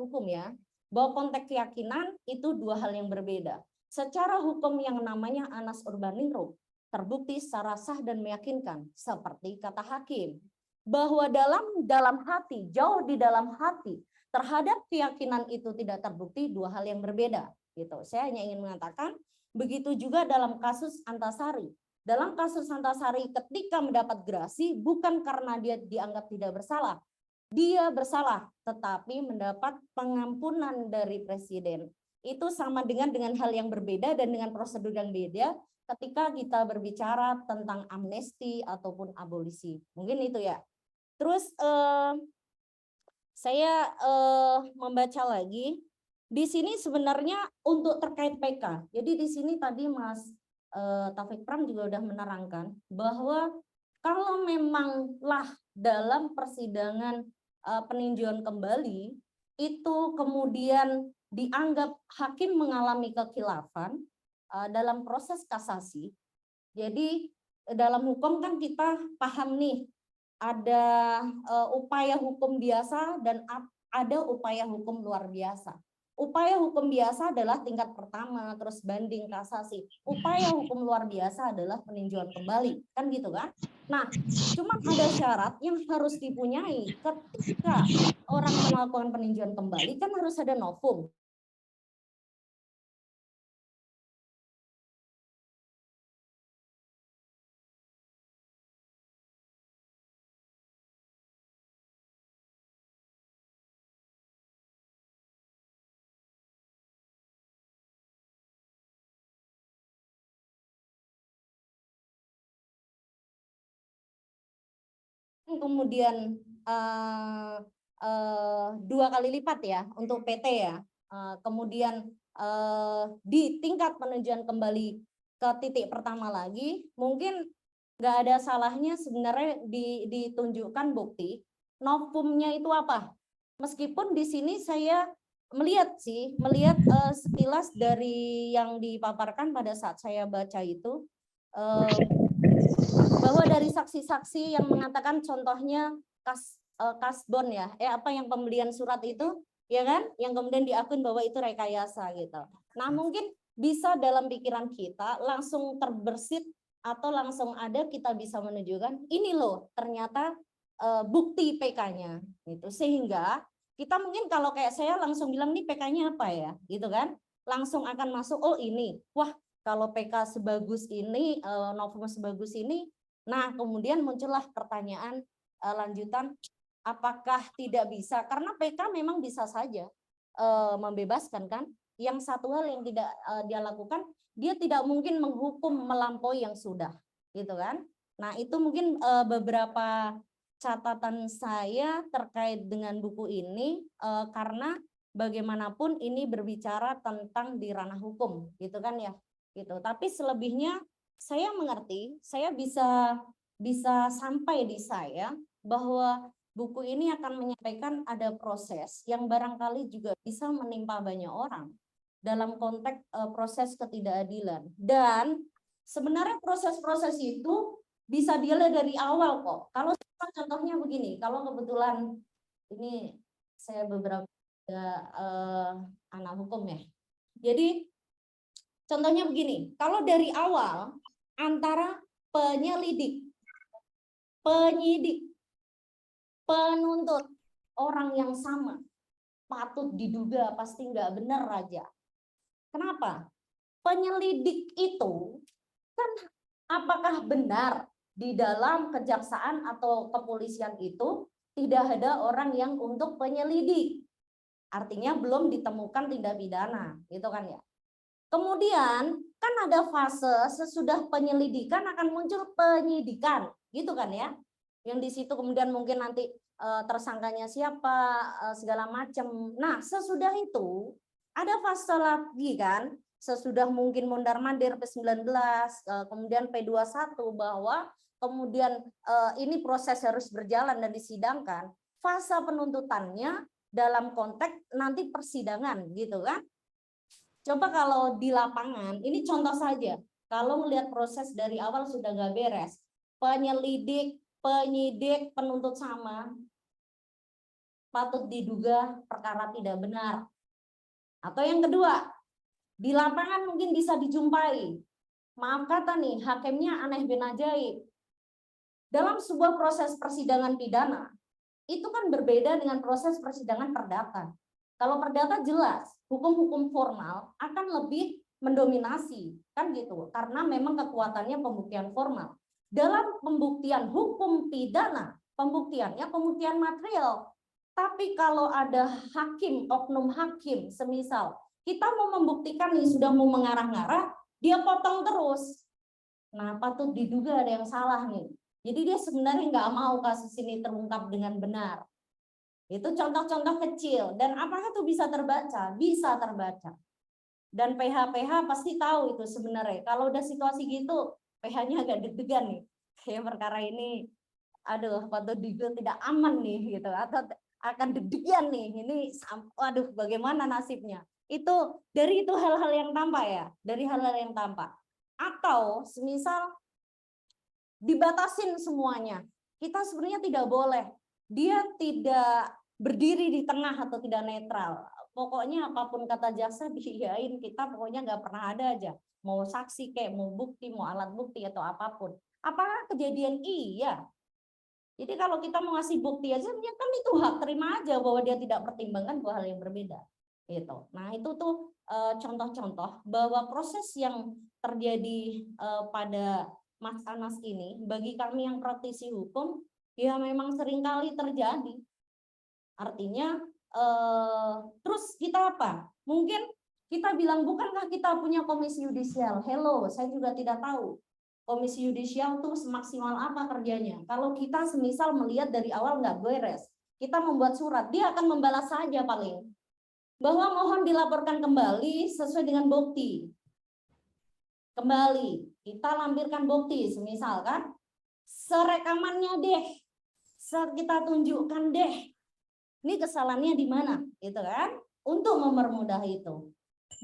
hukum ya, bahwa konteks keyakinan itu dua hal yang berbeda. Secara hukum yang namanya anas urbaningrum terbukti secara sah dan meyakinkan, seperti kata hakim, bahwa dalam hati, jauh di dalam hati, terhadap keyakinan itu tidak terbukti, dua hal yang berbeda. Gitu. Saya hanya ingin mengatakan, begitu juga dalam kasus Antasari. Dalam kasus Antasari ketika mendapat gerasi, bukan karena dia dianggap tidak bersalah, dia bersalah, tetapi mendapat pengampunan dari presiden. Itu sama dengan hal yang berbeda dan dengan prosedur yang beda ketika kita berbicara tentang amnesti ataupun abolisi. Mungkin itu ya. Terus saya membaca lagi. Di sini sebenarnya untuk terkait PK. Jadi di sini tadi Mas Taufik Pram juga sudah menerangkan bahwa kalau memanglah dalam persidangan peninjauan kembali itu kemudian dianggap hakim mengalami kekhilafan dalam proses kasasi. Jadi dalam hukum kan kita paham nih ada upaya hukum biasa dan ada upaya hukum luar biasa. Upaya hukum biasa adalah tingkat pertama, terus banding, kasasi. Upaya hukum luar biasa adalah peninjauan kembali, kan gitu kan? Nah, cuma ada syarat yang harus dipunyai ketika orang melakukan peninjauan kembali, kan harus ada novum. Kemudian 2 kali lipat ya untuk PT ya. Kemudian di tingkat peninjauan kembali ke titik pertama lagi, mungkin nggak ada salahnya sebenarnya ditunjukkan bukti novumnya itu apa. Meskipun di sini saya melihat sekilas dari yang dipaparkan pada saat saya baca itu, bahwa dari saksi-saksi yang mengatakan contohnya kasbon ya, apa yang pembelian surat itu, ya kan, yang kemudian diakui bahwa itu rekayasa gitu. Nah mungkin bisa dalam pikiran kita langsung terbersit atau langsung ada kita bisa menunjukkan ini loh ternyata bukti PK-nya gitu, sehingga kita mungkin kalau kayak saya langsung bilang nih PK-nya apa ya gitu kan, langsung akan masuk oh ini, wah kalau PK sebagus ini, novum sebagus ini. Nah, kemudian muncullah pertanyaan lanjutan, apakah tidak bisa? Karena PK memang bisa saja membebaskan kan. Yang satu hal yang tidak dia lakukan, dia tidak mungkin menghukum melampaui yang sudah, gitu kan? Nah, itu mungkin beberapa catatan saya terkait dengan buku ini karena bagaimanapun ini berbicara tentang di ranah hukum, gitu kan ya? Gitu. Tapi selebihnya saya mengerti, saya bisa sampai di saya bahwa buku ini akan menyampaikan ada proses yang barangkali juga bisa menimpa banyak orang dalam konteks proses ketidakadilan. Dan sebenarnya proses-proses itu bisa dilihat dari awal kok. Kalau contohnya begini, kalau kebetulan ini saya beberapa anak hukum ya. Jadi contohnya begini, kalau dari awal antara penyelidik, penyidik, penuntut, orang yang sama, patut diduga pasti nggak benar aja. Kenapa? Penyelidik itu kan apakah benar di dalam kejaksaan atau kepolisian itu tidak ada orang yang untuk penyelidik. Artinya belum ditemukan tindak pidana, gitu kan ya. Kemudian kan ada fase sesudah penyelidikan akan muncul penyidikan, gitu kan ya. Yang di situ kemudian mungkin nanti tersangkanya siapa, segala macam. Nah, sesudah itu ada fase lagi kan, sesudah mungkin mondar-mandir P19, kemudian P21 bahwa kemudian ini proses harus berjalan dan disidangkan. Fase penuntutannya dalam konteks nanti persidangan, gitu kan. Coba kalau di lapangan, ini contoh saja, kalau melihat proses dari awal sudah nggak beres, penyelidik, penyidik, penuntut sama, patut diduga perkara tidak benar. Atau yang kedua, di lapangan mungkin bisa dijumpai, maaf kata nih, hakimnya aneh bin ajaib. Dalam sebuah proses persidangan pidana, itu kan berbeda dengan proses persidangan perdata. Kalau perdata jelas, hukum-hukum formal akan lebih mendominasi, kan gitu, karena memang kekuatannya pembuktian formal. Dalam pembuktian hukum pidana, pembuktiannya pembuktian material. Tapi kalau ada hakim, oknum hakim, semisal kita mau membuktikan nih, sudah mau mengarah-ngarah, dia potong terus. Nah, patut diduga ada yang salah nih. Jadi dia sebenarnya nggak mau kasus ini terungkap dengan benar. Itu contoh-contoh kecil. Dan apakah itu bisa terbaca? Bisa terbaca. Dan PH pasti tahu itu sebenarnya. Kalau udah situasi gitu, PH-nya agak deg-degan nih. Kayak perkara ini, aduh, patut diduga tidak aman nih gitu. Atau akan deg-degan nih. Ini, waduh, bagaimana nasibnya? Itu dari itu hal-hal yang tampak ya. Dari hal-hal yang tampak. Atau semisal dibatasin semuanya. Kita sebenarnya tidak boleh. Dia tidak berdiri di tengah atau tidak netral. Pokoknya apapun kata jaksa diiyain, kita pokoknya nggak pernah ada aja. Mau saksi kayak, mau bukti, mau alat bukti atau apapun. Apakah kejadian? Iya. Jadi kalau kita mau ngasih bukti aja, ya kan itu hak, terima aja bahwa dia tidak pertimbangkan dua hal yang berbeda. Gitu. Nah itu tuh contoh-contoh bahwa proses yang terjadi pada Mas Anas ini, bagi kami yang praktisi hukum, ya memang seringkali terjadi. Artinya, terus kita apa? Mungkin kita bilang, bukankah kita punya komisi yudisial? Hello, saya juga tidak tahu. Komisi yudisial tuh semaksimal apa kerjanya? Kalau kita semisal melihat dari awal nggak beres, kita membuat surat, dia akan membalas saja paling. Bahwa mohon dilaporkan kembali sesuai dengan bukti. Kembali, kita lampirkan bukti, semisal kan, serekamannya deh, kita tunjukkan deh, ini kesalahannya di mana, gitu kan? Untuk mempermudah itu,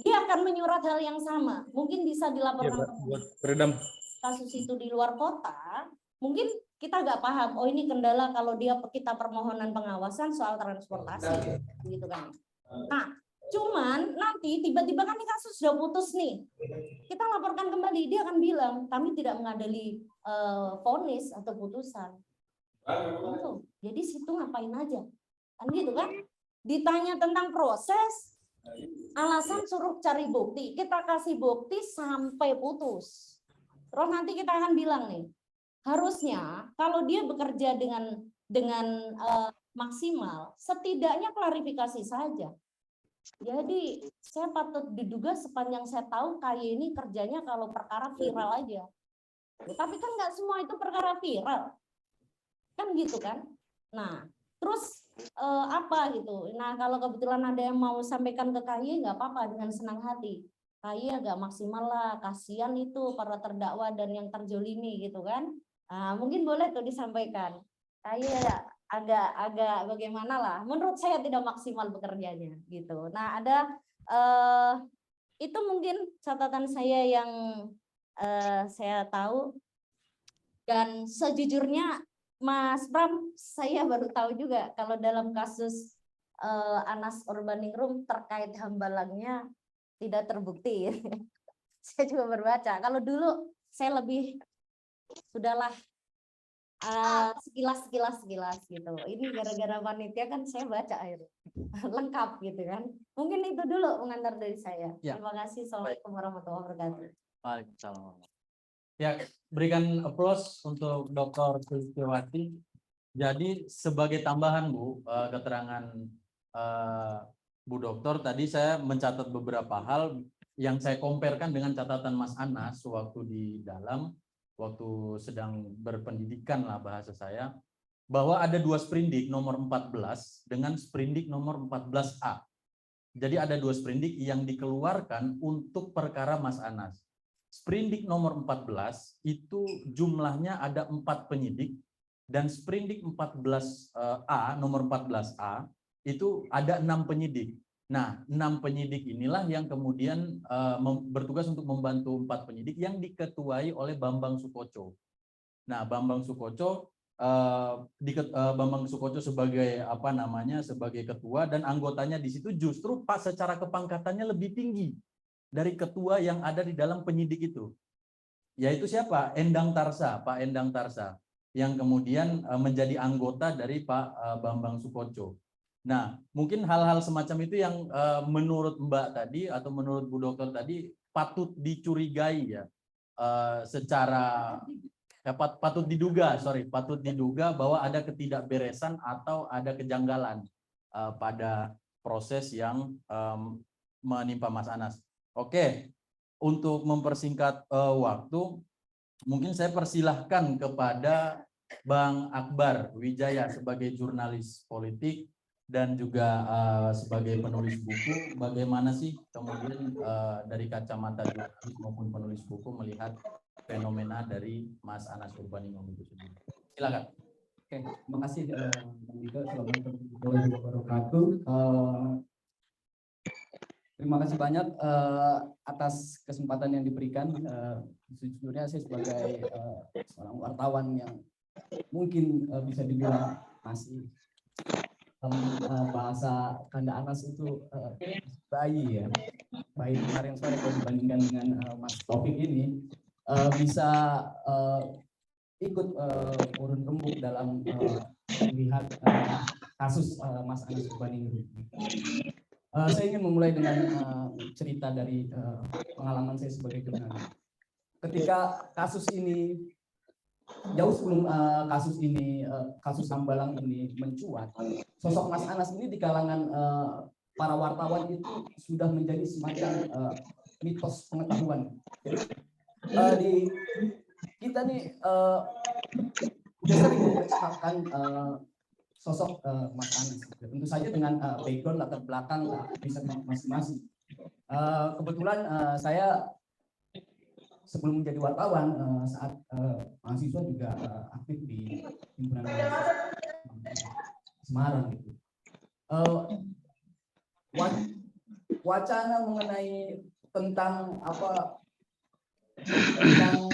dia akan menyurat hal yang sama, mungkin bisa dilaporkan kasus itu di luar kota, mungkin kita nggak paham, oh ini kendala kalau dia kita permohonan pengawasan soal transportasi, gitu kan? Nah, cuman nanti tiba-tiba kan ini kasus sudah putus nih, kita laporkan kembali, dia akan bilang kami tidak mengadili vonis atau putusan. Gitu. Jadi situ ngapain aja, kan gitu kan? Ditanya tentang proses, alasan suruh cari bukti, kita kasih bukti sampai putus. Terus nanti kita akan bilang nih, harusnya kalau dia bekerja dengan maksimal, setidaknya klarifikasi saja. Jadi saya patut diduga sepanjang saya tahu KY ini kerjanya kalau perkara viral aja. Ya, tapi kan nggak semua itu perkara viral, kan gitu kan? Nah, terus apa gitu? Nah, kalau kebetulan ada yang mau sampaikan ke KY, nggak apa-apa, dengan senang hati. KY agak maksimal lah, kasihan itu para terdakwa dan yang terjolimi gitu kan? Nah, mungkin boleh tuh disampaikan. KY agak bagaimana lah, menurut saya tidak maksimal bekerjanya gitu. Nah, ada itu mungkin catatan saya yang saya tahu, dan sejujurnya Mas Pram, saya baru tahu juga kalau dalam kasus Anas Urbaningrum terkait hambalangnya tidak terbukti. Saya juga berbaca. Kalau dulu saya lebih sudahlah sekilas gitu. Ini gara-gara panitia kan saya baca akhirnya lengkap gitu kan. Mungkin itu dulu pengantar dari saya. Ya. Terima kasih. Assalamualaikum warahmatullahi wabarakatuh. Waalaikumsalam. Ya, berikan applause untuk Dr. Sulistiawati. Jadi sebagai tambahan Bu, keterangan Bu Dokter, tadi saya mencatat beberapa hal yang saya comparekan dengan catatan Mas Anas waktu di dalam, waktu sedang berpendidikan lah bahasa saya, bahwa ada dua sprindik nomor 14 dengan sprindik nomor 14A. Jadi ada dua sprindik yang dikeluarkan untuk perkara Mas Anas. Sprindik nomor 14 itu jumlahnya ada 4 penyidik, dan sprindik 14A, nomor 14A, itu ada 6 penyidik. Nah, 6 penyidik inilah yang kemudian bertugas untuk membantu 4 penyidik yang diketuai oleh Bambang Sukoco. Nah, Bambang Sukoco Bambang Sukoco sebagai sebagai ketua, dan anggotanya di situ justru Pak secara kepangkatannya lebih tinggi dari ketua yang ada di dalam penyidik itu, yaitu siapa? Pak Endang Tarsa yang kemudian menjadi anggota dari Pak Bambang Sukoco. Nah, mungkin hal-hal semacam itu yang menurut Mbak tadi atau menurut Bu Dokter tadi patut dicurigai ya, secara patut diduga bahwa ada ketidakberesan atau ada kejanggalan pada proses yang menimpa Mas Anas. Oke, untuk mempersingkat waktu, mungkin saya persilahkan kepada Bang Akbar Wijaya sebagai jurnalis politik dan juga sebagai penulis buku, bagaimana sih kemudian dari kacamata jurnalis maupun penulis buku melihat fenomena dari Mas Anas Urbaningrum itu sendiri. Silakan. Oke, terima kasih Bang Dika. Assalamualaikum warahmatullahi wabarakatuh. Terima kasih banyak atas kesempatan yang diberikan. Sejujurnya saya sebagai seorang wartawan yang mungkin bisa dibilang masih bahasa Kanda Anas itu bayi ya. Bayi kemarin sore kalau dibandingkan dengan Mas Taufik ini bisa ikut urun rembuk dalam melihat kasus Mas Anas Urbaningrum. Saya ingin memulai dengan cerita dari pengalaman saya sebagai jurnalis. Ketika kasus ini, jauh sebelum kasus Hambalang ini mencuat, sosok Mas Anas ini di kalangan para wartawan itu sudah menjadi semacam mitos pengetahuan. Jadi kita nih udah sering mempercakapkan sosok Mas Anas. Tentu saja dengan background latar belakang riset masing-masing. Kebetulan saya sebelum menjadi wartawan saat mahasiswa juga aktif di himpunan mahasiswa Semarang gitu. Wacana mengenai tentang tentang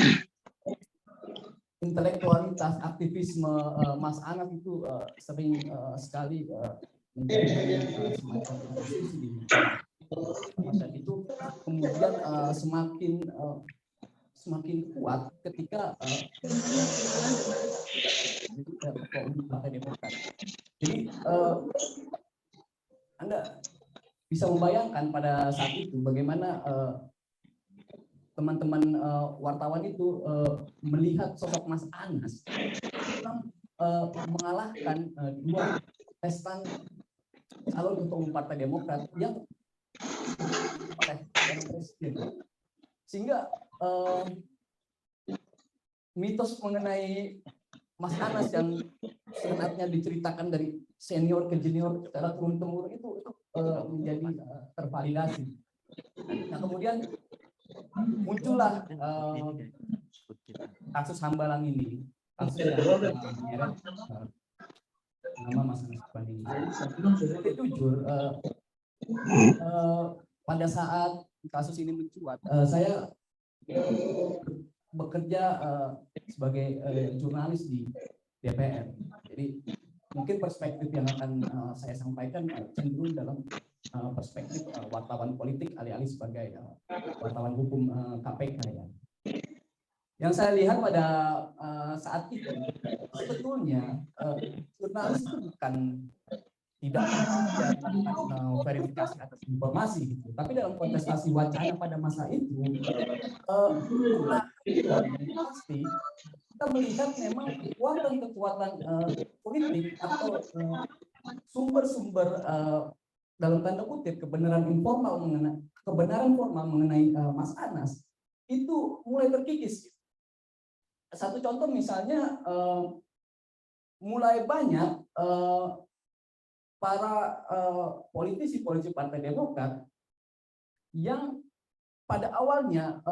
intelektualitas, aktivisme Mas Anas itu sering sekali menjadi semacam diskusi di masyarakat itu, kemudian semakin kuat ketika Partai Demokrat. Jadi Anda bisa membayangkan pada saat itu bagaimana teman-teman wartawan itu melihat sosok Mas Anas mengalahkan dua kontestan calon ketua umum Partai Demokrat yang oleh presiden, sehingga mitos mengenai Mas Anas yang sebenarnya diceritakan dari senior ke junior secara turun-temurun itu menjadi tervalidasi. Nah, kemudian muncullah kasus Hambalang ini, kasus yang menyeret nama Mas Anas Urbaningrum. Jadi jujur, pada saat kasus ini mencuat, saya bekerja sebagai jurnalis di DPR. Jadi mungkin perspektif yang akan saya sampaikan cenderung dalam perspektif wartawan politik alih-alih sebagai wartawan hukum KPK ya. Yang saya lihat pada saat itu sebetulnya jurnalis itu bukan tidak verifikasi atas informasi gitu, tapi dalam kontestasi wacana pada masa itu pasti kita melihat memang kekuatan politik atau sumber-sumber dalam tanda kutip kebenaran formal mengenai Mas Anas itu mulai terkikis. Satu contoh misalnya mulai banyak para politisi Partai Demokrat yang pada awalnya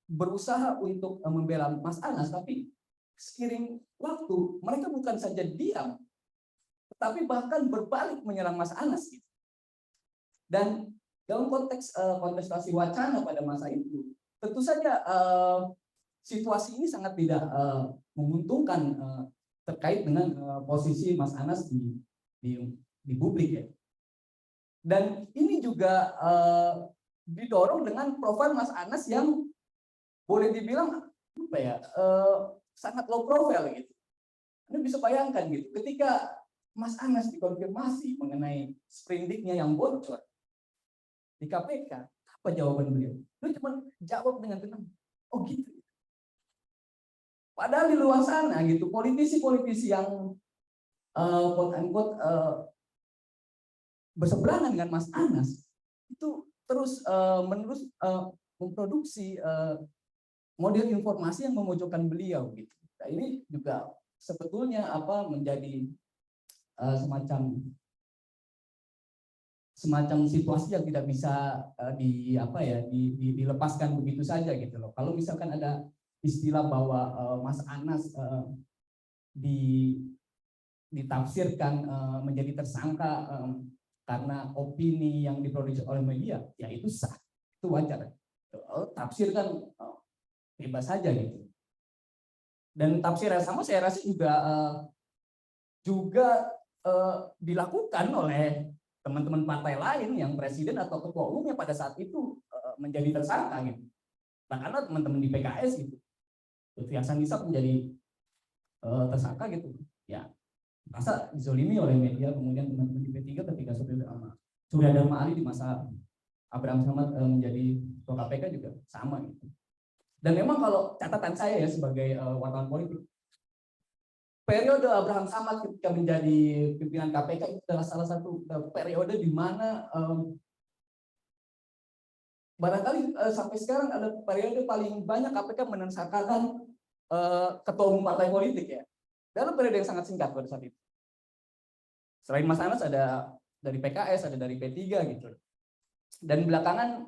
berusaha untuk membela Mas Anas, tapi seiring waktu mereka bukan saja diam, tetapi bahkan berbalik menyerang Mas Anas. Dan dalam konteks kontestasi wacana pada masa itu, tentu saja situasi ini sangat tidak menguntungkan terkait dengan posisi Mas Anas di publik ya. Dan ini juga didorong dengan profil Mas Anas yang boleh dibilang apa ya, sangat low profile gitu. Anda bisa bayangkan gitu, ketika Mas Anas dikonfirmasi mengenai sprindiknya yang bocor di KPK, apa jawaban beliau? Beliau cuma jawab dengan tenang, oh gitu. Padahal di luar sana gitu, politisi-politisi yang quote unquote berseberangan dengan Mas Anas itu terus menerus memproduksi model informasi yang memojokkan beliau gitu. Nah, ini juga sebetulnya menjadi semacam situasi yang tidak bisa dilepaskan begitu saja gitu loh. Kalau misalkan ada istilah bahwa Mas Anas ditafsirkan menjadi tersangka karena opini yang diproduksi oleh media, ya itu sah, itu wajar. Tafsirkan bebas saja gitu. Dan tafsir yang sama saya rasa juga dilakukan oleh teman-teman partai lain yang presiden atau ketua umumnya pada saat itu menjadi tersangka gitu. Nah, karena teman-teman di PKS gitu, Lutfi Hasan Nisa menjadi tersangka gitu, ya masa dizolimi oleh media. Kemudian teman-teman di P3 ketika Surya Dharma Ali di masa Abraham Samad menjadi ketua KPK juga sama gitu. Dan memang kalau catatan saya ya sebagai wartawan politik, periode Abraham Samad ketika menjadi pimpinan KPK itu adalah salah satu periode di mana barangkali sampai sekarang ada periode paling banyak KPK menensangkakan ketua umum partai politik ya. Dalam periode yang sangat singkat pada saat itu. Selain Mas Anas ada dari PKS, ada dari P3 gitu. Dan belakangan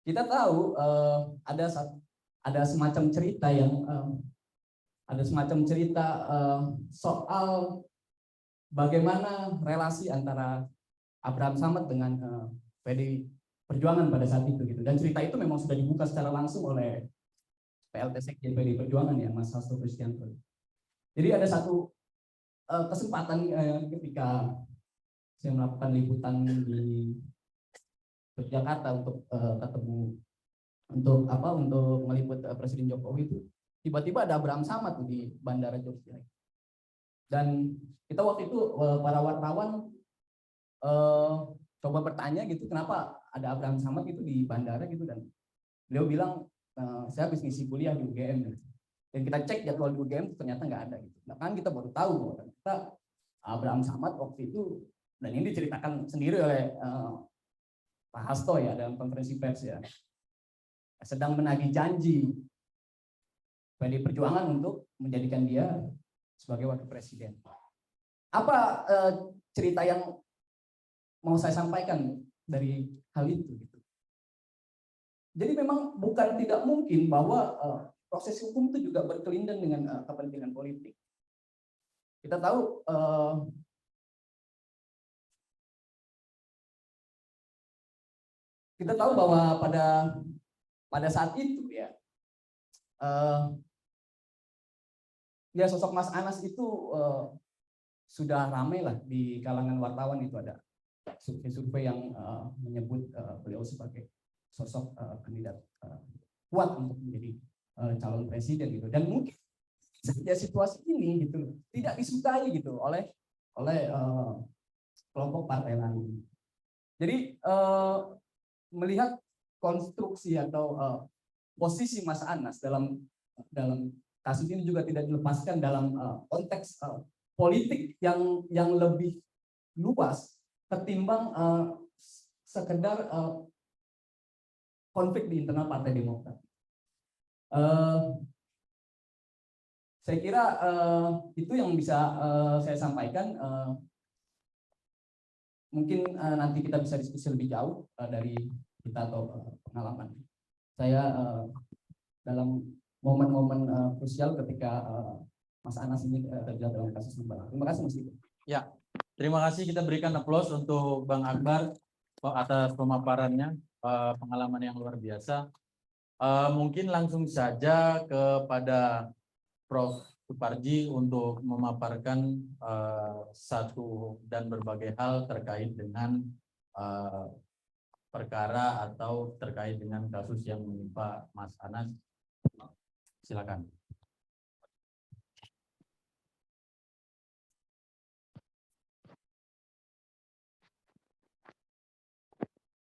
kita tahu ada semacam cerita soal bagaimana relasi antara Abraham Samad dengan PDI Perjuangan pada saat itu gitu. Dan cerita itu memang sudah dibuka secara langsung oleh PLT Sekjen PDI Perjuangan ya, Mas Hasto Kristianto. Jadi ada satu kesempatan ketika saya melakukan liputan di Yogyakarta untuk ketemu untuk meliput Presiden Jokowi itu, tiba-tiba ada Abraham Samad di Bandara Jogja. Dan kita waktu itu para wartawan coba bertanya gitu, kenapa ada Abraham Samad itu di bandara gitu, dan beliau bilang saya habis ngisi kuliah di UGM. Dan kita cek jadwal di UGM ternyata nggak ada gitu. Nah kan kita baru tahu bahwa ternyata Abraham Samad waktu itu, dan ini diceritakan sendiri oleh Pak Hasto ya dalam konferensi pers ya, sedang menagih janji PDI Perjuangan untuk menjadikan dia sebagai wakil presiden. Apa cerita yang mau saya sampaikan dari hal itu gitu. Jadi memang bukan tidak mungkin bahwa proses hukum itu juga berkelindan dengan kepentingan politik. Kita tahu bahwa pada saat itu ya sosok Mas Anas itu sudah ramai lah di kalangan wartawan. Itu ada survei yang menyebut beliau sebagai sosok kandidat kuat untuk menjadi calon presiden gitu. Dan mungkin saja situasi ini gitu tidak disukai gitu oleh kelompok partai lain. Jadi melihat konstruksi atau posisi Mas Anas dalam kasus ini juga tidak dilepaskan dalam konteks politik yang lebih luas ketimbang sekedar konflik di internal Partai Demokrat. Saya kira itu yang bisa saya sampaikan. Mungkin nanti kita bisa diskusi lebih jauh dari kita atau pengalaman. Saya dalam momen-momen krusial ketika Mas Anas ini terlibat dalam kasus Mbak. Terima kasih Mas Diko. Ya, terima kasih. Kita berikan aplaus untuk Bang Akbar atas pemaparannya, pengalaman yang luar biasa. Mungkin langsung saja kepada Prof. Suparji untuk memaparkan satu dan berbagai hal terkait dengan perkara atau terkait dengan kasus yang menimpa Mas Anas. Silakan.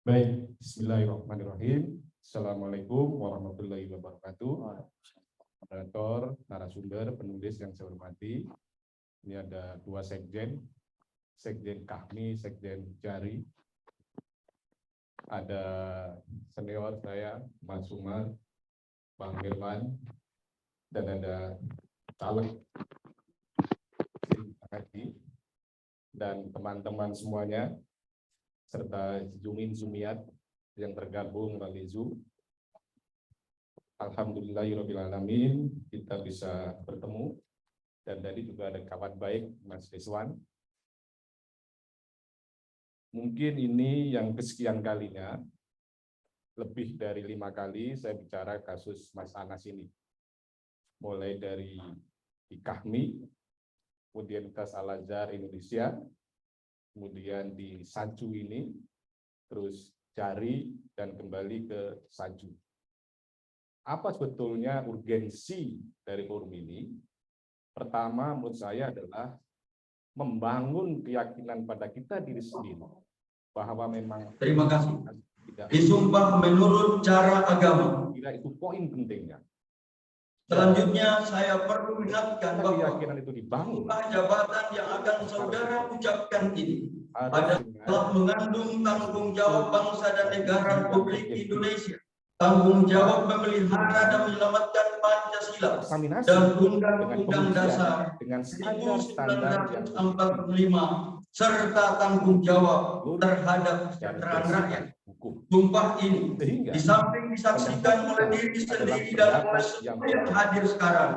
Baik, bismillahirrahmanirrahim. Assalamualaikum warahmatullahi wabarakatuh. Moderator, narasumber, penulis yang saya hormati. Ini ada dua sekjen, Sekjen Kahmi, Sekjen Jari. Ada senior saya, Mas Umar, Bang Firman, dan ada caleg Haji, dan teman-teman semuanya, serta Zumiat yang tergabung melalui Zoom. Alhamdulillahirrahmanirrahim, kita bisa bertemu. Dan tadi juga ada kawan baik, Mas Rizwan. Mungkin ini yang kesekian kalinya, lebih dari 5 kali saya bicara kasus Mas Anas ini. Mulai dari di Kahmi, kemudian ke Al-Azhar Indonesia, kemudian di Sanju ini, terus Jari, dan kembali ke Sanju. Apa sebetulnya urgensi dari forum ini? Pertama, menurut saya adalah membangun keyakinan pada kita diri sendiri bahwa memang terima kasih. Tidak Disumpah menurut cara agama. kira itu poin pentingnya. Selanjutnya saya perlu ingatkan bahwa Keyakinan itu dibangun sumpah jabatan yang akan saudara ucapkan ini harus adalah mengandung tanggung jawab bangsa dan negara Republik Indonesia, tanggung jawab memelihara dan menyelamatkan Pancasila eksaminasi dan dengan Undang-Undang Dasar dengan standar-standar yang 1945 serta tanggung jawab terhadap kesejahteraan rakyat. hukum. Sumpah ini Sehingga di samping disaksikan oleh diri sendiri dan oleh semua yang hadir sekarang,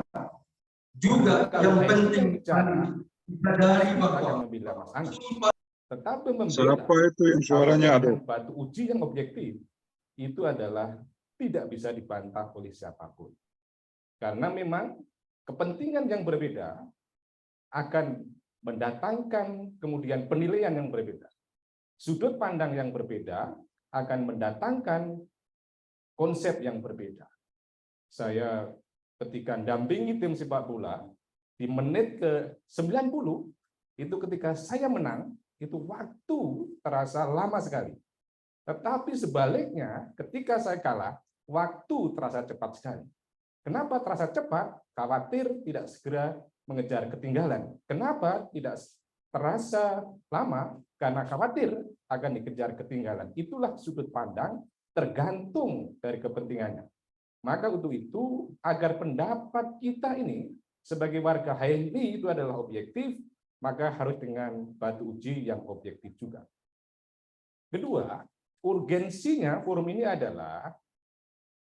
juga yang penting disadari bahwa membela Mas Anas, sumpah tetapi membela Siapa itu yang suaranya ada? batu uji yang objektif itu adalah tidak bisa dibantah oleh siapapun. Karena memang kepentingan yang berbeda akan mendatangkan kemudian penilaian yang berbeda. Sudut pandang yang berbeda akan mendatangkan konsep yang berbeda. Saya ketika dampingi tim sepak bola di menit ke 90 itu ketika saya menang itu waktu terasa lama sekali. Tetapi sebaliknya ketika saya kalah waktu terasa cepat sekali. Kenapa terasa cepat? Khawatir tidak segera mengejar ketinggalan. Kenapa tidak terasa lama? Karena khawatir akan dikejar ketinggalan. Itulah sudut pandang tergantung dari kepentingannya. Maka untuk itu, agar pendapat kita ini sebagai warga HMI itu adalah objektif, maka harus dengan batu uji yang objektif juga. Kedua, urgensinya forum ini adalah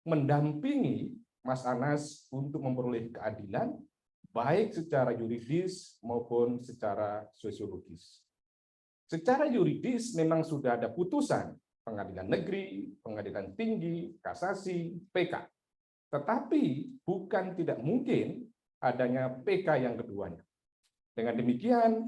mendampingi Mas Anas untuk memperoleh keadilan, baik secara yuridis maupun secara sosiologis. Secara yuridis memang sudah ada putusan pengadilan negeri, pengadilan tinggi, kasasi, PK. Tetapi bukan tidak mungkin adanya PK yang keduanya. Dengan demikian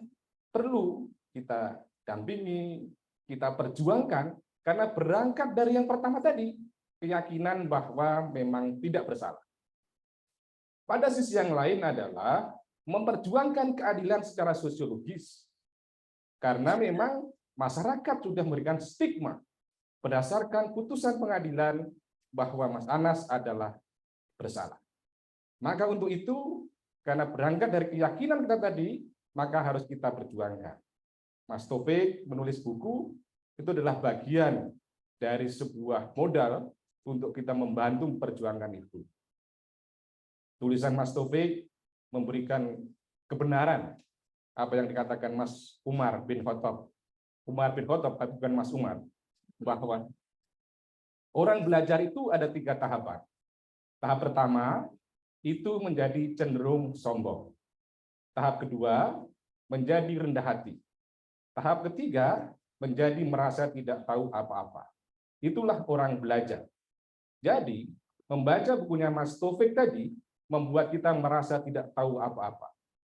perlu kita dampingi, kita perjuangkan, karena berangkat dari yang pertama tadi, keyakinan bahwa memang tidak bersalah. Pada sisi yang lain adalah memperjuangkan keadilan secara sosiologis. Karena memang masyarakat sudah memberikan stigma berdasarkan putusan pengadilan bahwa Mas Anas adalah bersalah. Maka untuk itu, karena berangkat dari keyakinan kita tadi, maka harus kita perjuangkan. Mas Taufik menulis buku, itu adalah bagian dari sebuah modal untuk kita membantu perjuangan itu. Tulisan Mas Taufik memberikan kebenaran apa yang dikatakan Mas Umar bin Khattab. Umar bin Khattab, bukan Mas Umar, bahwa orang belajar itu ada 3 tahapan. Tahap pertama itu menjadi cenderung sombong. Tahap kedua menjadi rendah hati. Tahap ketiga menjadi merasa tidak tahu apa-apa. Itulah orang belajar. Jadi, membaca bukunya Mas Taufik tadi, membuat kita merasa tidak tahu apa-apa.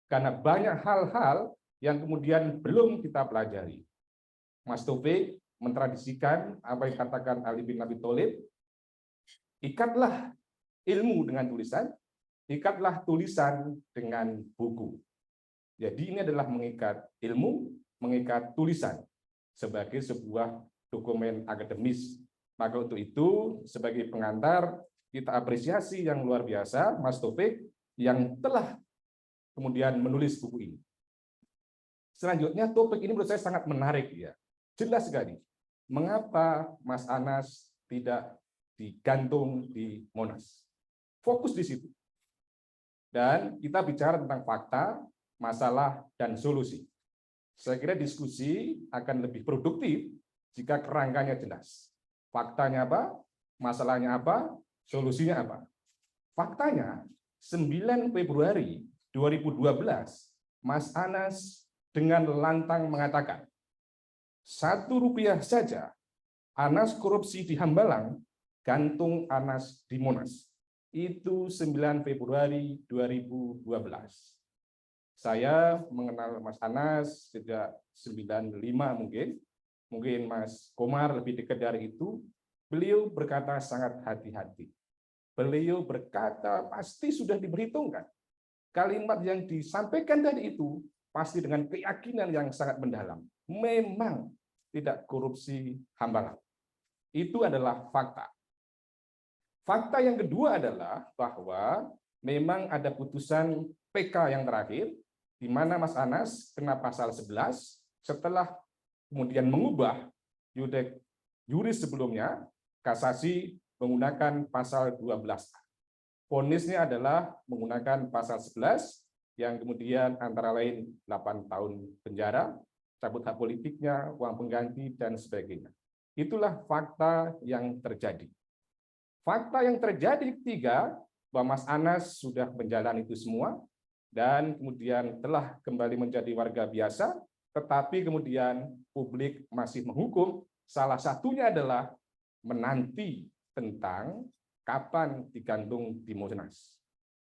Karena banyak hal-hal yang kemudian belum kita pelajari. Mas Taufik mentradisikan apa yang dikatakan Ali bin Abi Thalib, ikatlah ilmu dengan tulisan, ikatlah tulisan dengan buku. Jadi ini adalah mengikat ilmu, mengikat tulisan sebagai sebuah dokumen akademis. Maka untuk itu, sebagai pengantar, kita apresiasi yang luar biasa Mas Taufik yang telah kemudian menulis buku ini. Selanjutnya, topik ini menurut saya sangat menarik ya. Jelas sekali. Mengapa Mas Anas tidak digantung di Monas? Fokus di situ. Dan kita bicara tentang fakta, masalah, dan solusi. Saya kira diskusi akan lebih produktif jika kerangkanya jelas. Faktanya apa? Masalahnya apa? Solusinya apa? Faktanya, 9 Februari 2012, Mas Anas dengan lantang mengatakan, Rp1 saja Anas korupsi di Hambalang, gantung Anas di Monas. Itu 9 Februari 2012. Saya mengenal Mas Anas sejak 95 mungkin. Mungkin Mas Komar lebih dekat dari itu. Beliau berkata sangat hati-hati. Beliau berkata pasti sudah diperhitungkan. Kalimat yang disampaikan tadi itu pasti dengan keyakinan yang sangat mendalam. Memang tidak korupsi Hambalang. Itu adalah fakta. Fakta yang kedua adalah bahwa memang ada putusan PK yang terakhir, di mana Mas Anas kena pasal 11 setelah kemudian mengubah juris sebelumnya, kasasi menggunakan pasal 12. Vonisnya adalah menggunakan pasal 11 yang kemudian antara lain 8 tahun penjara, cabut hak politiknya, uang pengganti, dan sebagainya. Itulah fakta yang terjadi. Fakta yang terjadi ketiga, bahwa Mas Anas sudah menjalani itu semua, dan kemudian telah kembali menjadi warga biasa, tetapi kemudian publik masih menghukum, salah satunya adalah menanti tentang kapan digantung di Monas.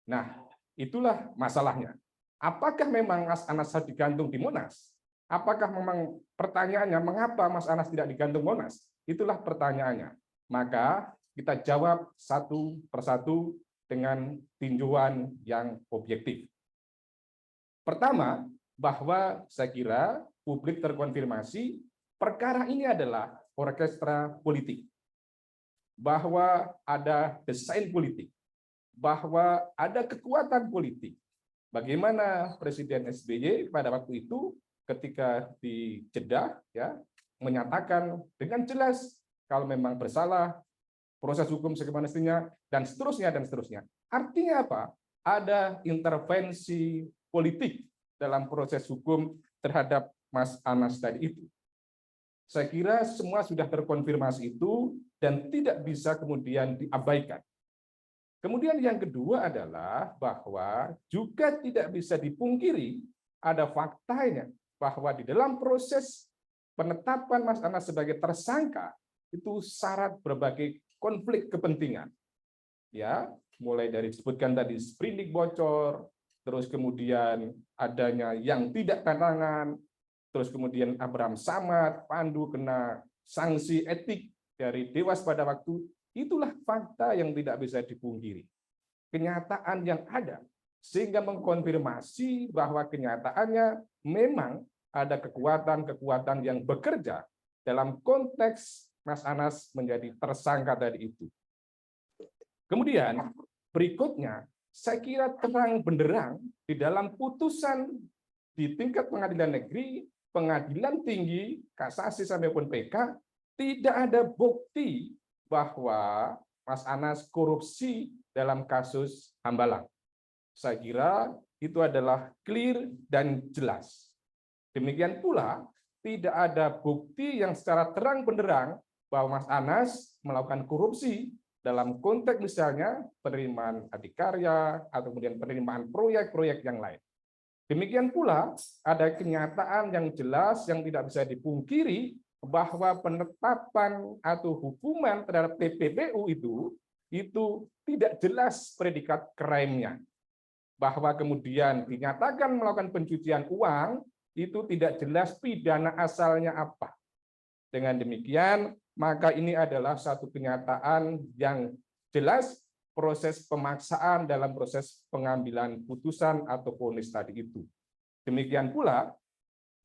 Nah, itulah masalahnya. Apakah memang Mas Anas harus digantung di Monas? Apakah memang pertanyaannya, mengapa Mas Anas tidak digantung Monas? Itulah pertanyaannya. Maka kita jawab satu persatu dengan tinjauan yang objektif. Pertama, bahwa saya kira publik terkonfirmasi perkara ini adalah orkestra politik. Bahwa ada desain politik, bahwa ada kekuatan politik. Bagaimana Presiden SBY pada waktu itu ketika di Jeddah ya menyatakan dengan jelas kalau memang bersalah, proses hukum sebagaimana dan seterusnya dan seterusnya. Artinya apa? Ada intervensi politik dalam proses hukum terhadap Mas Anas tadi itu. Saya kira semua sudah terkonfirmasi itu dan tidak bisa kemudian diabaikan. Kemudian yang kedua adalah bahwa juga tidak bisa dipungkiri ada faktanya bahwa di dalam proses penetapan Mas Anas sebagai tersangka itu syarat berbagai konflik kepentingan. Ya, mulai dari disebutkan tadi sprindik bocor, terus kemudian adanya yang tidak tanda tangan, terus kemudian Abraham Samad, Pandu kena sanksi etik dari Dewas pada waktu, itulah fakta yang tidak bisa dipungkiri. Kenyataan yang ada, sehingga mengkonfirmasi bahwa kenyataannya memang ada kekuatan-kekuatan yang bekerja dalam konteks Mas Anas menjadi tersangka tadi itu. Kemudian berikutnya, saya kira terang benderang di dalam putusan di tingkat pengadilan negeri, pengadilan tinggi, kasasi sampai pun PK, tidak ada bukti bahwa Mas Anas korupsi dalam kasus Hambalang. Saya kira itu adalah clear dan jelas. Demikian pula, tidak ada bukti yang secara terang benderang bahwa Mas Anas melakukan korupsi dalam konteks misalnya penerimaan adikarya atau kemudian penerimaan proyek-proyek yang lain. Demikian pula ada kenyataan yang jelas yang tidak bisa dipungkiri bahwa penetapan atau hukuman terhadap TPPU itu tidak jelas predikat crime-nya. Bahwa kemudian dinyatakan melakukan pencucian uang, itu tidak jelas pidana asalnya apa. Dengan demikian, maka ini adalah satu kenyataan yang jelas proses pemaksaan dalam proses pengambilan putusan atau vonis tadi itu. Demikian pula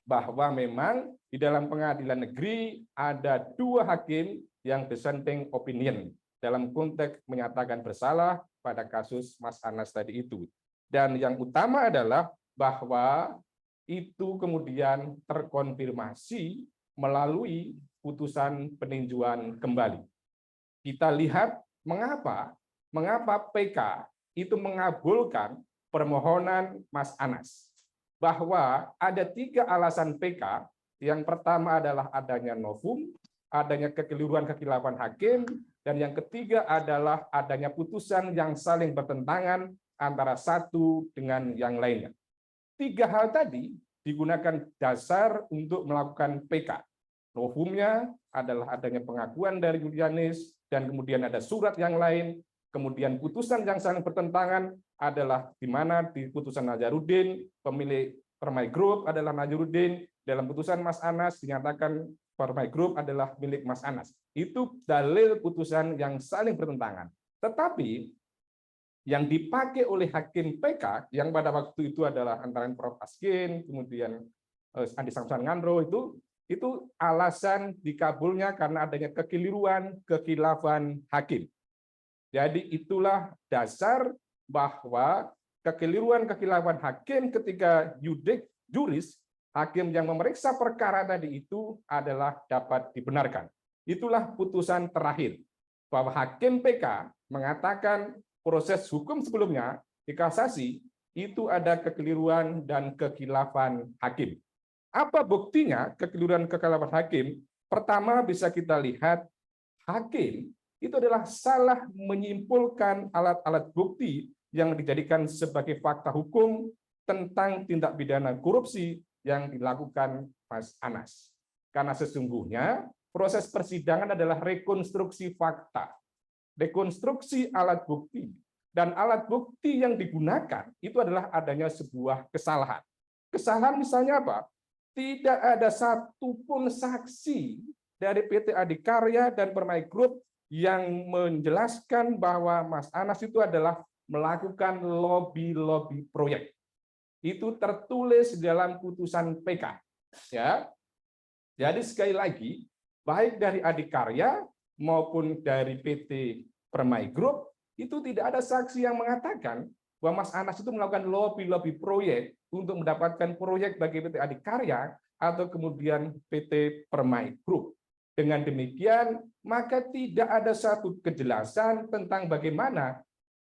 bahwa memang di dalam pengadilan negeri ada 2 hakim yang dissenting opinion dalam konteks menyatakan bersalah pada kasus Mas Anas tadi itu. Dan yang utama adalah bahwa itu kemudian terkonfirmasi melalui putusan peninjauan kembali. Kita lihat mengapa PK itu mengabulkan permohonan Mas Anas. Bahwa ada 3 alasan PK. Yang pertama adalah adanya novum, adanya kekeliruan kekhilafan hakim, dan yang ketiga adalah adanya putusan yang saling bertentangan antara satu dengan yang lainnya. 3 hal tadi digunakan dasar untuk melakukan PK. Novumnya adalah adanya pengakuan dari Julianis, dan kemudian ada surat yang lain. Kemudian putusan yang saling bertentangan adalah di mana di putusan Nazarudin, pemilik Permai Group adalah Nazarudin, dalam putusan Mas Anas dinyatakan Permai Group adalah milik Mas Anas. Itu dalil putusan yang saling bertentangan. Tetapi yang dipakai oleh hakim PK yang pada waktu itu adalah antara Prof. Askin, kemudian Andi Samsan Ngandro, itu alasan dikabulnya karena adanya kekeliruan kekhilafan hakim. Jadi itulah dasar bahwa kekeliruan kekhilafan hakim ketika juris hakim yang memeriksa perkara tadi itu adalah dapat dibenarkan. Itulah putusan terakhir bahwa hakim PK mengatakan proses hukum sebelumnya di kasasi itu ada kekeliruan dan kekhilafan hakim. Apa buktinya kekeliruan kekhilafan hakim? Pertama bisa kita lihat hakim itu adalah salah menyimpulkan alat-alat bukti yang dijadikan sebagai fakta hukum tentang tindak pidana korupsi yang dilakukan Mas Anas. Karena sesungguhnya proses persidangan adalah rekonstruksi fakta. Rekonstruksi alat bukti, dan alat bukti yang digunakan itu adalah adanya sebuah kesalahan. Kesalahan misalnya apa? Tidak ada satupun saksi dari PT Adikarya dan Permai Group yang menjelaskan bahwa Mas Anas itu adalah melakukan lobby proyek. Itu tertulis dalam putusan PK. Ya. Jadi sekali lagi, baik dari Adikarya maupun dari PT Permai Group, itu tidak ada saksi yang mengatakan bahwa Mas Anas itu melakukan lobby proyek untuk mendapatkan proyek bagi PT Adikarya atau kemudian PT Permai Group. Dengan demikian, maka tidak ada satu kejelasan tentang bagaimana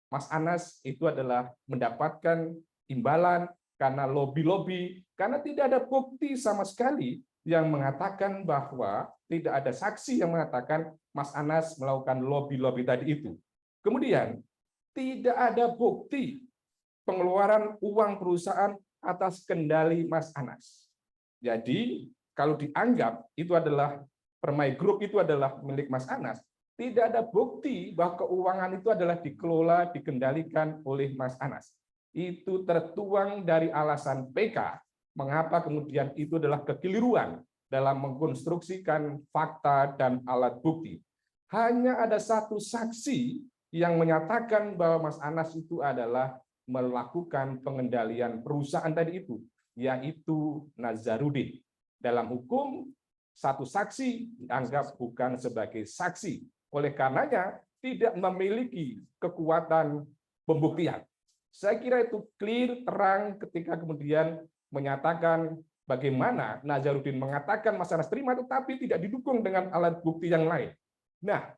Mas Anas itu adalah mendapatkan imbalan karena lobby, karena tidak ada bukti sama sekali yang mengatakan bahwa tidak ada saksi yang mengatakan Mas Anas melakukan lobby tadi itu. Kemudian, tidak ada bukti pengeluaran uang perusahaan atas kendali Mas Anas. Jadi, kalau dianggap itu adalah Permai Group itu adalah milik Mas Anas, tidak ada bukti bahwa keuangan itu adalah dikelola, dikendalikan oleh Mas Anas. Itu tertuang dari alasan PK, mengapa kemudian itu adalah kekeliruan dalam mengkonstruksikan fakta dan alat bukti. Hanya ada satu saksi yang menyatakan bahwa Mas Anas itu adalah melakukan pengendalian perusahaan tadi itu, yaitu Nazarudin. Dalam hukum, satu saksi dianggap bukan sebagai saksi. Oleh karenanya, tidak memiliki kekuatan pembuktian. Saya kira itu clear, terang ketika kemudian menyatakan bagaimana Nazarudin mengatakan Mas Anas terima, tetapi tidak didukung dengan alat bukti yang lain. Nah,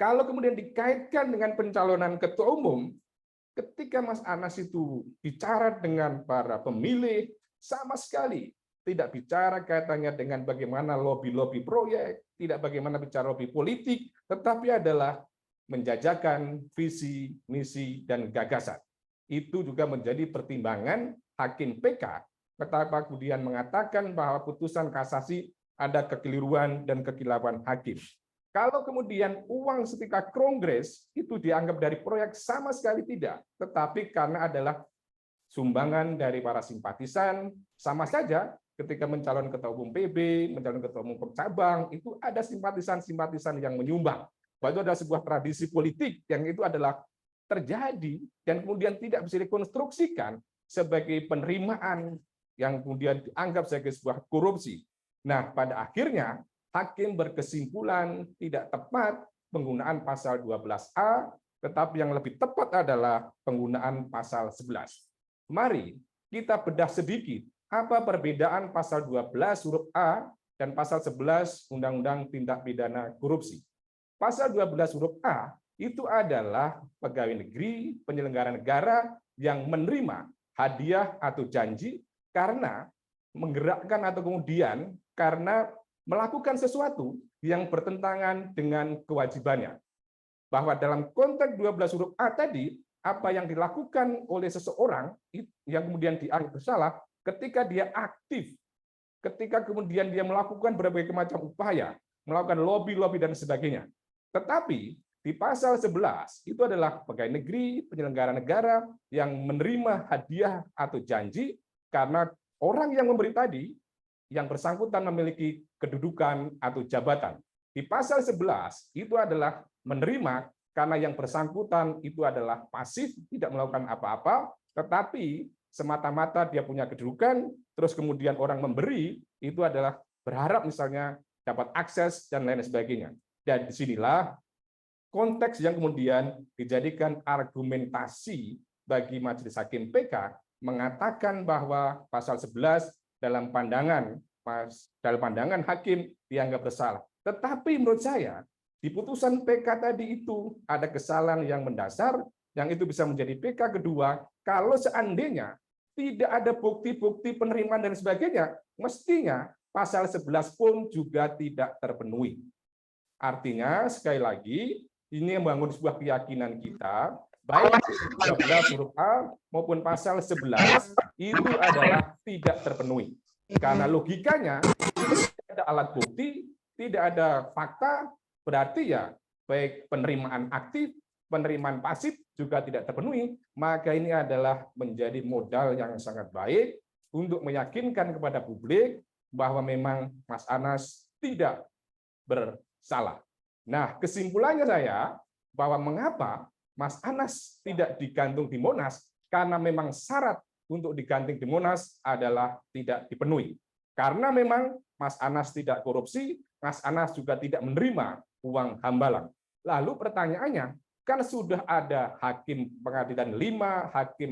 kalau kemudian dikaitkan dengan pencalonan ketua umum, ketika Mas Anas itu bicara dengan para pemilih, sama sekali tidak bicara kaitannya dengan bagaimana lobby proyek, tidak bagaimana bicara lobby politik, tetapi adalah menjajakan visi, misi, dan gagasan. Itu juga menjadi pertimbangan hakim PK, betapa kemudian mengatakan bahwa putusan kasasi ada kekeliruan dan kekhilafan hakim. Kalau kemudian uang setika kongres itu dianggap dari proyek, sama sekali tidak, tetapi karena adalah sumbangan dari para simpatisan, sama saja ketika mencalon ketua umum PB, mencalon ketua umum cabang, itu ada simpatisan-simpatisan yang menyumbang. Bahwa itu adalah sebuah tradisi politik yang itu adalah terjadi dan kemudian tidak bisa dikonstruksikan sebagai penerimaan yang kemudian dianggap sebagai sebuah korupsi. Nah, pada akhirnya hakim berkesimpulan tidak tepat penggunaan pasal 12A, tetapi yang lebih tepat adalah penggunaan pasal 11. Mari kita bedah sedikit apa perbedaan pasal 12 huruf A dan pasal 11 Undang-Undang Tindak Pidana Korupsi. Pasal 12 huruf A itu adalah pegawai negeri, penyelenggara negara yang menerima hadiah atau janji karena menggerakkan atau kemudian karena melakukan sesuatu yang bertentangan dengan kewajibannya. Bahwa dalam konteks 12 huruf A tadi, apa yang dilakukan oleh seseorang yang kemudian dianggap bersalah ketika dia aktif, ketika kemudian dia melakukan berbagai macam upaya, melakukan lobby-lobby dan sebagainya. Tetapi di pasal 11 itu adalah pegawai negeri, penyelenggara negara yang menerima hadiah atau janji karena orang yang memberi tadi yang bersangkutan memiliki kedudukan atau jabatan. Di pasal 11 itu adalah menerima karena yang bersangkutan itu adalah pasif, tidak melakukan apa-apa, tetapi semata-mata dia punya kedudukan, terus kemudian orang memberi, itu adalah berharap misalnya dapat akses dan lain sebagainya. Dan disinilah konteks yang kemudian dijadikan argumentasi bagi Majelis Hakim PK mengatakan bahwa pasal 11 dalam pandangan hakim dianggap bersalah. Tetapi menurut saya di putusan PK tadi itu ada kesalahan yang mendasar yang itu bisa menjadi PK kedua kalau seandainya tidak ada bukti-bukti penerimaan dan sebagainya, mestinya pasal 11 pun juga tidak terpenuhi. Artinya sekali lagi ini membangun sebuah keyakinan kita baik 12 huruf A maupun pasal 11 itu adalah tidak terpenuhi. Karena logikanya tidak ada alat bukti, tidak ada fakta, berarti ya baik penerimaan aktif, penerimaan pasif juga tidak terpenuhi, maka ini adalah menjadi modal yang sangat baik untuk meyakinkan kepada publik bahwa memang Mas Anas tidak bersalah. Nah, kesimpulannya saya bahwa mengapa Mas Anas tidak digantung di Monas, karena memang syarat untuk digantung di Monas adalah tidak dipenuhi. Karena memang Mas Anas tidak korupsi, Mas Anas juga tidak menerima uang hambalang. Lalu pertanyaannya, kan sudah ada hakim pengadilan 5, hakim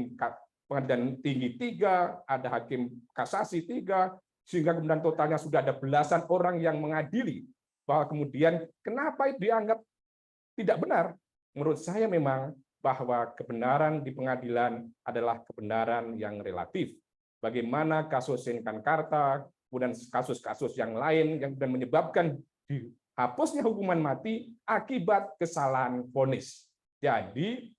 pengadilan tinggi 3, ada hakim kasasi 3, sehingga kemudian totalnya sudah ada belasan orang yang mengadili, bahwa kemudian kenapa itu dianggap tidak benar? Menurut saya memang bahwa kebenaran di pengadilan adalah kebenaran yang relatif. Bagaimana kasus Sinkankarta, kemudian kasus-kasus yang lain yang kemudian menyebabkan dihapusnya hukuman mati akibat kesalahan vonis. Jadi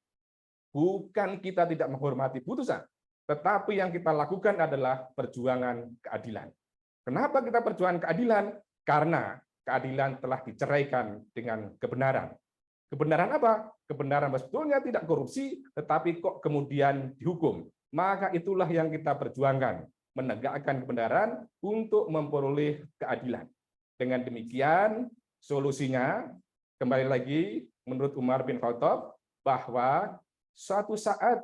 bukan kita tidak menghormati putusan, tetapi yang kita lakukan adalah perjuangan keadilan. Kenapa kita perjuangan keadilan? Karena keadilan telah diceraikan dengan kebenaran. Kebenaran apa? Kebenaran sebetulnya tidak korupsi, tetapi kok kemudian dihukum. Maka itulah yang kita perjuangkan, menegakkan kebenaran untuk memperoleh keadilan. Dengan demikian, solusinya, kembali lagi, menurut Umar bin Khattab, bahwa suatu saat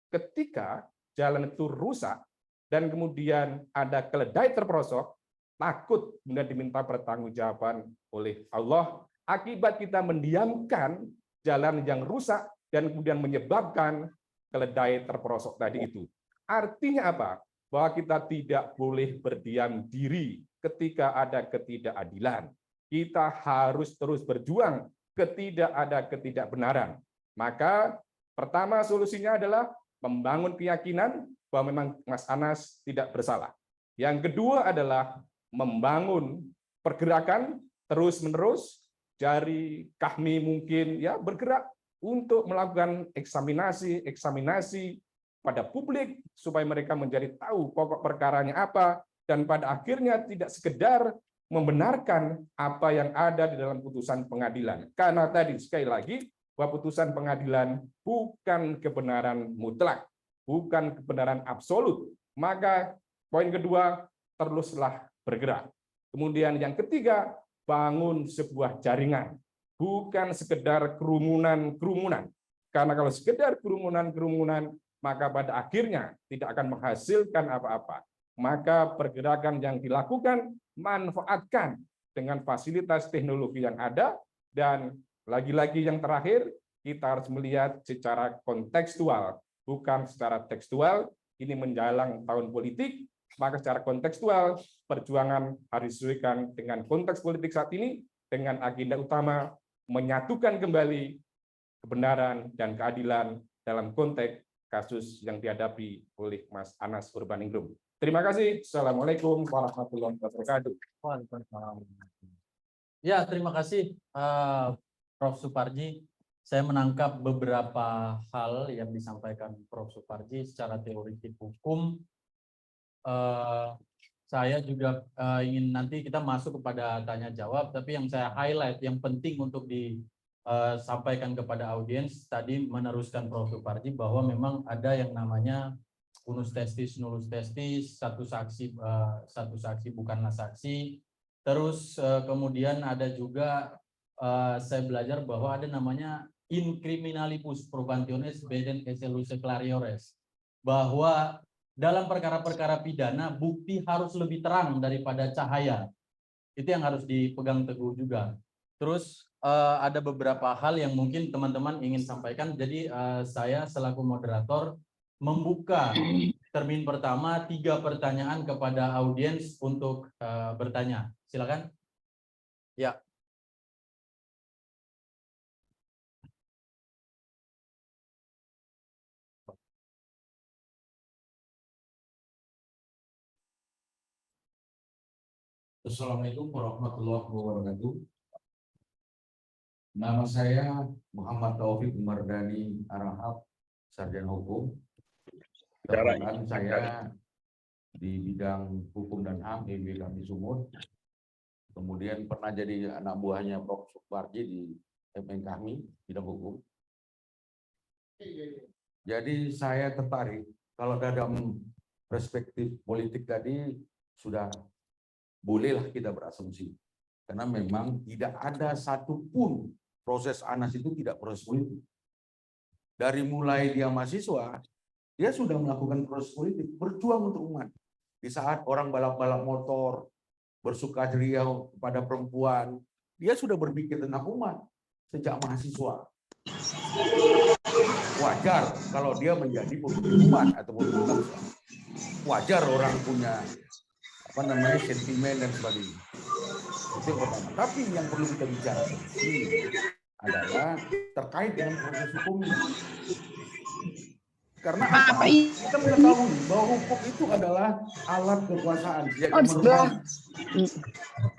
ketika jalan itu rusak, dan kemudian ada keledai terperosok, takut kemudian diminta pertanggungjawaban oleh Allah, akibat kita mendiamkan jalan yang rusak dan kemudian menyebabkan keledai terperosok tadi itu. Artinya apa? Bahwa kita tidak boleh berdiam diri ketika ada ketidakadilan. Kita harus terus berjuang ketika ada ketidakbenaran. Maka pertama solusinya adalah membangun keyakinan bahwa memang Mas Anas tidak bersalah. Yang kedua adalah membangun pergerakan terus-menerus dari kami mungkin ya bergerak untuk melakukan eksaminasi pada publik supaya mereka menjadi tahu pokok perkaranya apa dan pada akhirnya tidak sekedar membenarkan apa yang ada di dalam putusan pengadilan. Karena tadi sekali lagi bahwa putusan pengadilan bukan kebenaran mutlak, bukan kebenaran absolut. Maka poin kedua, teruslah bergerak. Kemudian yang ketiga, bangun sebuah jaringan, bukan sekedar kerumunan-kerumunan. Karena kalau sekedar kerumunan-kerumunan, maka pada akhirnya tidak akan menghasilkan apa-apa. Maka pergerakan yang dilakukan, manfaatkan dengan fasilitas teknologi yang ada, dan lagi-lagi yang terakhir, kita harus melihat secara kontekstual, bukan secara tekstual. Ini menjelang tahun politik, maka secara kontekstual, perjuangan harus disesuaikan dengan konteks politik saat ini, dengan agenda utama menyatukan kembali kebenaran dan keadilan dalam konteks kasus yang dihadapi oleh Mas Anas Urbaningrum. Terima kasih. Assalamualaikum warahmatullahi wabarakatuh. Ya, terima kasih Prof. Suparji. Saya menangkap beberapa hal yang disampaikan Prof. Suparji secara teoretik hukum. Saya juga ingin nanti kita masuk kepada tanya jawab, tapi yang saya highlight, yang penting untuk disampaikan kepada audiens tadi meneruskan Prof. Suparji bahwa memang ada yang namanya unus testis, nullus testis, satu saksi bukanlah saksi. Terus kemudian ada juga saya belajar bahwa ada namanya in criminalibus probationis bedent excellus clariores, bahwa dalam perkara-perkara pidana bukti harus lebih terang daripada cahaya. Itu yang harus dipegang teguh juga. Terus ada beberapa hal yang mungkin teman-teman ingin sampaikan. Jadi saya selaku moderator membuka termin pertama 3 pertanyaan kepada audiens untuk bertanya. Silakan. Ya. Assalamualaikum warahmatullahi wabarakatuh. Nama saya Muhammad Taufik Umardani Arahab, sarjana hukum. Kebetulan saya di bidang hukum dan HAM IIB Kami Sumut. Kemudian pernah jadi anak buahnya Prof. Suparji di MN Kami bidang hukum. Jadi saya tertarik kalau dalam perspektif politik tadi sudah bolehlah kita berasumsi. Karena memang tidak ada satupun proses Anas itu tidak proses politik. Dari mulai dia mahasiswa, dia sudah melakukan proses politik, berjuang untuk umat. Di saat orang balap-balap motor, bersuka ceria kepada perempuan, dia sudah berpikir tentang umat sejak mahasiswa. Wajar kalau dia menjadi pemimpin umat atau pemimpin bangsa. Wajar orang punya sentimen dan sebagainya. Itu yang pertama. Tapi yang perlu kita bicara ini adalah terkait dengan proses hukumnya. Karena apa? Kita mengetahui bahwa hukum itu adalah alat kekuasaan yang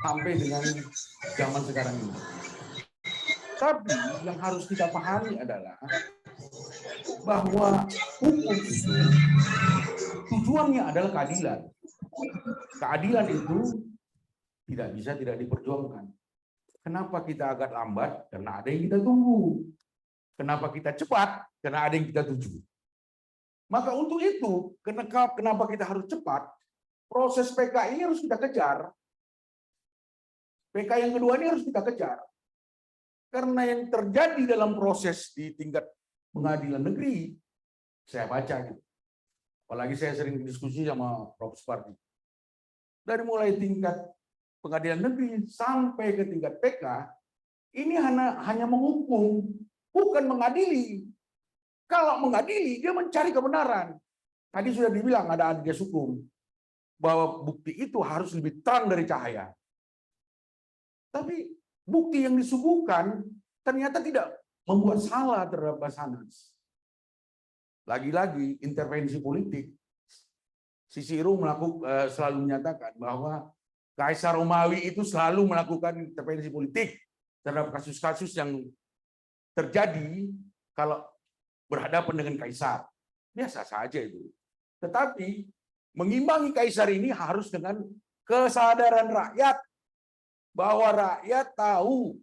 sampai dengan zaman sekarang ini. Tapi yang harus kita pahami adalah bahwa hukum itu tujuannya adalah keadilan. Keadilan itu tidak bisa tidak diperjuangkan. Kenapa kita agak lambat? Karena ada yang kita tunggu. Kenapa kita cepat? Karena ada yang kita tuju. Maka untuk itu, kenapa kita harus cepat? Proses PK ini harus kita kejar. PK yang kedua ini harus kita kejar. Karena yang terjadi dalam proses di tingkat pengadilan negeri, saya baca gitu. Apalagi saya sering diskusi sama Prof. Suparji. Dari mulai tingkat pengadilan negeri sampai ke tingkat PK, ini hanya menghukum, bukan mengadili. Kalau mengadili, dia mencari kebenaran. Tadi sudah dibilang ada adilnya hukum, bahwa bukti itu harus lebih terang dari cahaya. Tapi bukti yang disuguhkan ternyata tidak membuat salah terhadap Mas Anas. Lagi-lagi intervensi politik. Cicero selalu menyatakan bahwa Kaisar Romawi itu selalu melakukan intervensi politik terhadap kasus-kasus yang terjadi kalau berhadapan dengan kaisar. Biasa saja itu. Tetapi mengimbangi kaisar ini harus dengan kesadaran rakyat bahwa rakyat tahu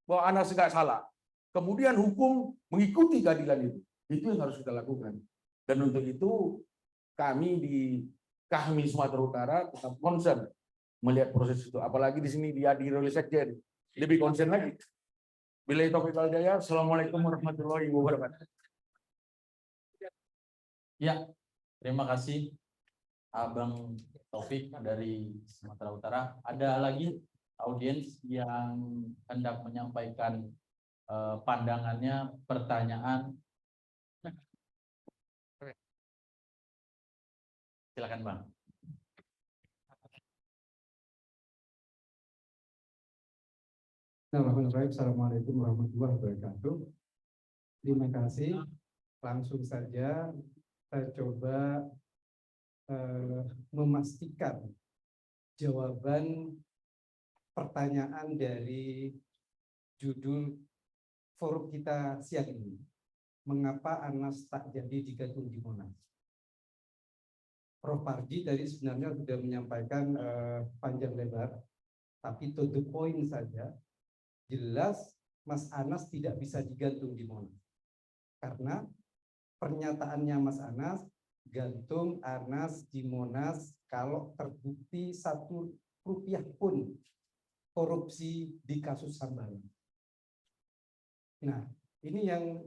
bahwa Anas nggak salah. Kemudian hukum mengikuti keadilan itu. Itu yang harus kita lakukan. Dan untuk itu kami di Kahmi Sumatera Utara tetap concern melihat proses itu. Apalagi di sini dihadiri oleh Sekjen. Lebih concern lagi. Billahi taufiq wal hidayah. Assalamualaikum warahmatullahi wabarakatuh. Ya, terima kasih Abang Taufik dari Sumatera Utara. Ada lagi audiens yang hendak menyampaikan pandangannya, pertanyaan. Silakan Bang. Assalamualaikum warahmatullahi wabarakatuh. Terima kasih. Langsung saja saya coba memastikan jawaban pertanyaan dari judul forum kita siang ini. Mengapa Anas tak jadi digantung di Monas? Prof. Parji tadi sebenarnya sudah menyampaikan panjang lebar, tapi to the point saja. Jelas Mas Anas tidak bisa digantung di Monas. Karena pernyataannya Mas Anas, gantung Anas di Monas kalau terbukti 1 rupiah pun korupsi di kasus Sambalang. Nah, ini yang,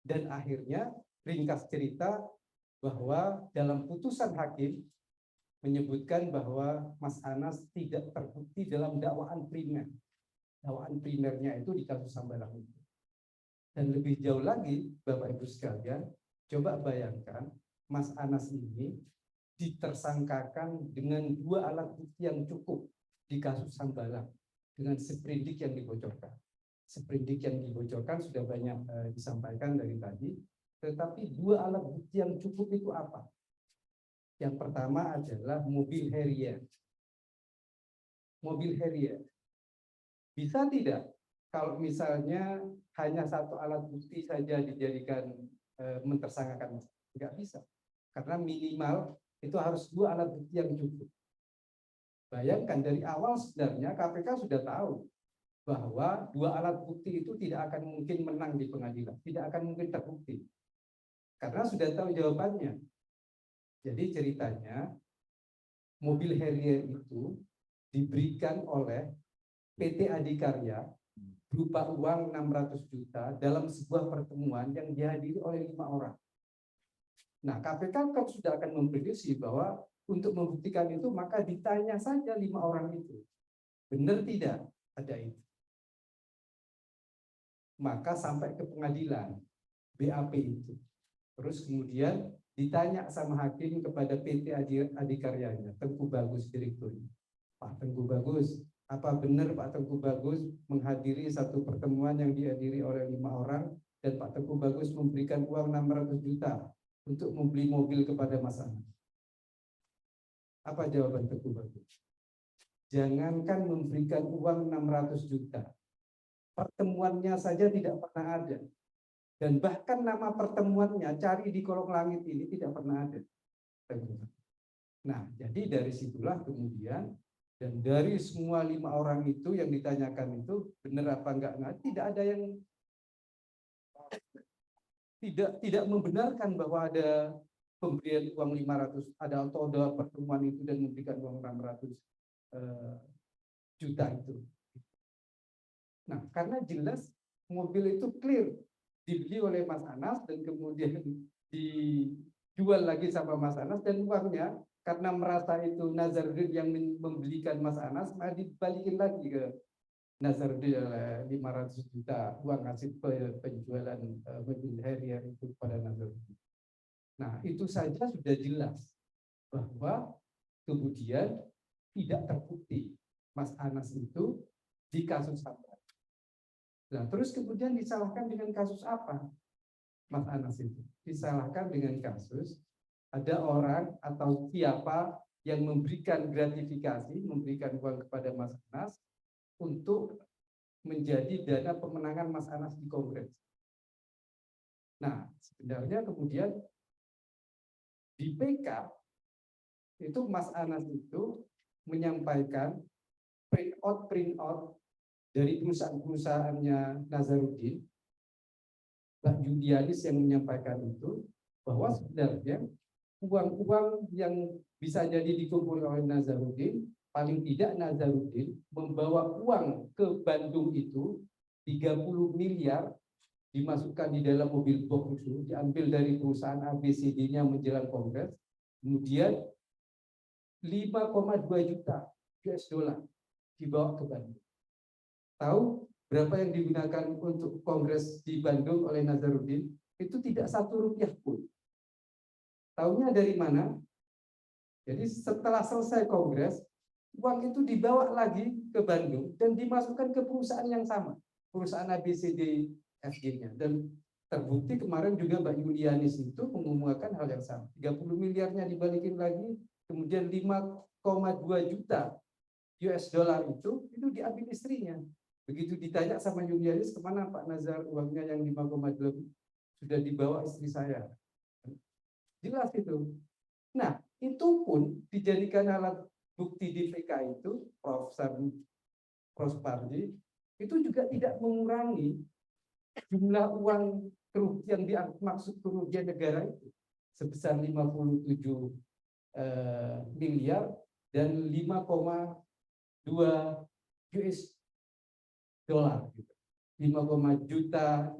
dan akhirnya ringkas cerita bahwa dalam putusan hakim menyebutkan bahwa Mas Anas tidak terbukti dalam dakwaan primer. Dakwaan primernya itu di kasus Sambalang itu. Dan lebih jauh lagi, Bapak Ibu sekalian, coba bayangkan Mas Anas ini ditersangkakan dengan 2 alat bukti yang cukup di kasus Sambalang dengan sprindik yang dibocorkan. Sprindik yang dibocorkan sudah banyak disampaikan dari tadi, tetapi 2 alat bukti yang cukup itu apa? Yang pertama adalah mobil Harrier. Mobil Harrier. Bisa tidak kalau misalnya hanya 1 alat bukti saja dijadikan mentersangkakan? Nggak bisa. Karena minimal itu harus 2 alat bukti yang cukup. Bayangkan dari awal sebenarnya KPK sudah tahu bahwa 2 alat bukti itu tidak akan mungkin menang di pengadilan, tidak akan mungkin terbukti. Karena sudah tahu jawabannya. Jadi ceritanya mobil Harrier itu diberikan oleh PT Adikarya berupa uang 600 juta dalam sebuah pertemuan yang dihadiri oleh 5 orang. Nah, KPK kan sudah akan memprediksi bahwa untuk membuktikan itu maka ditanya saja 5 orang itu. Benar tidak ada itu? Maka sampai ke pengadilan BAP itu. Terus kemudian ditanya sama hakim kepada PT Adikaryanya, Tengku Bagus direkturnya. Pak Tengku Bagus, apa benar Pak Tengku Bagus menghadiri satu pertemuan yang dihadiri oleh 5 orang dan Pak Tengku Bagus memberikan uang 600 juta untuk membeli mobil kepada Mas Anas? Apa jawaban Tengku Bagus? Jangankan memberikan uang 600 juta, pertemuannya saja tidak pernah ada. Dan bahkan nama pertemuannya cari di kolong langit ini tidak pernah ada. Nah, jadi dari situlah kemudian, dan dari semua 5 orang itu yang ditanyakan itu benar apa enggak, tidak ada yang tidak membenarkan bahwa ada pemberian uang 500, ada atau ada pertemuan itu dan memberikan uang 600 juta itu. Nah, karena jelas mobil itu clear dibeli oleh Mas Anas dan kemudian dijual lagi sama Mas Anas, dan uangnya karena merasa itu Nazarudin yang membelikan Mas Anas, maka dibalikin lagi ke Nazarudin 500 juta uang hasil penjualan mobil Harrier itu kepada Nazarudin. Nah, itu saja sudah jelas bahwa kemudian tidak terbukti Mas Anas itu di kasus apa. Nah, terus kemudian disalahkan dengan kasus apa Mas Anas itu? Disalahkan dengan kasus ada orang atau siapa yang memberikan gratifikasi, memberikan uang kepada Mas Anas untuk menjadi dana pemenangan Mas Anas di Kongres. Nah, sebenarnya kemudian di PK itu Mas Anas itu menyampaikan print out dari perusahaan-perusahaannya Nazarudin, Mbak Julianis yang menyampaikan itu, bahwa sebenarnya uang-uang yang bisa jadi dikumpul oleh Nazarudin, paling tidak Nazarudin membawa uang ke Bandung itu 30 miliar dimasukkan di dalam mobil box itu, diambil dari perusahaan ABCD-nya menjelang kongres, kemudian 5,2 juta US dollar dibawa ke Bandung. Tahu berapa yang digunakan untuk kongres di Bandung oleh Nazarudin? Itu tidak 1 rupiah pun. Tahunya dari mana? Jadi setelah selesai kongres, uang itu dibawa lagi ke Bandung dan dimasukkan ke perusahaan yang sama, perusahaan ABCD FG-nya. Dan terbukti kemarin juga Mbak Julianis itu mengumumkan hal yang sama. 30 miliarnya dibalikin lagi, kemudian 5,2 juta US dollar itu diambil istrinya. Begitu ditanya sama Julianis, kemana Pak Nazar uangnya yang 5,2 sudah dibawa istri saya. Jelas itu. Nah, itu pun dijadikan alat bukti di VK itu, Prof. Pardi, itu juga tidak mengurangi jumlah uang yang dimaksud kerugian negara itu sebesar 57 miliar dan 5,2 US dollar, 5,2 juta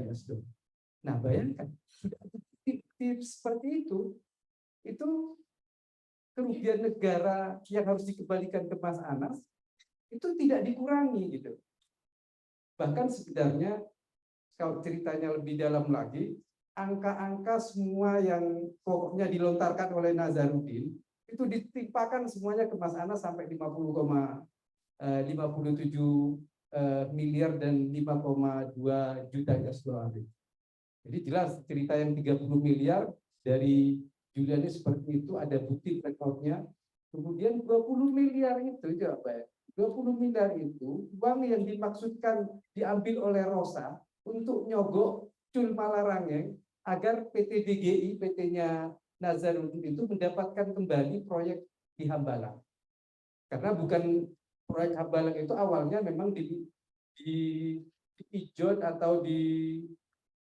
US dollar. Nah, bayangkan sudah tips seperti itu kerugian negara yang harus dikembalikan ke Mas Anas itu tidak dikurangi gitu. Bahkan sebenarnya kalau ceritanya lebih dalam lagi, angka-angka semua yang pokoknya dilontarkan oleh Nazarudin itu ditimpakan semuanya ke Mas Anas sampai 57 miliar dan 5,2 juta US dollar. Jadi jelas cerita yang 30 miliar dari Julianis seperti itu, ada bukti rekodnya. Kemudian 20 miliar itu coba ya. 20 miliar itu uang yang dimaksudkan diambil oleh Rosa untuk nyogok Cul Malarangeng agar PT DGI, PT-nya Nazarudin itu mendapatkan kembali proyek di Hambalang. Karena bukan proyek Hambalang itu awalnya memang di ijon atau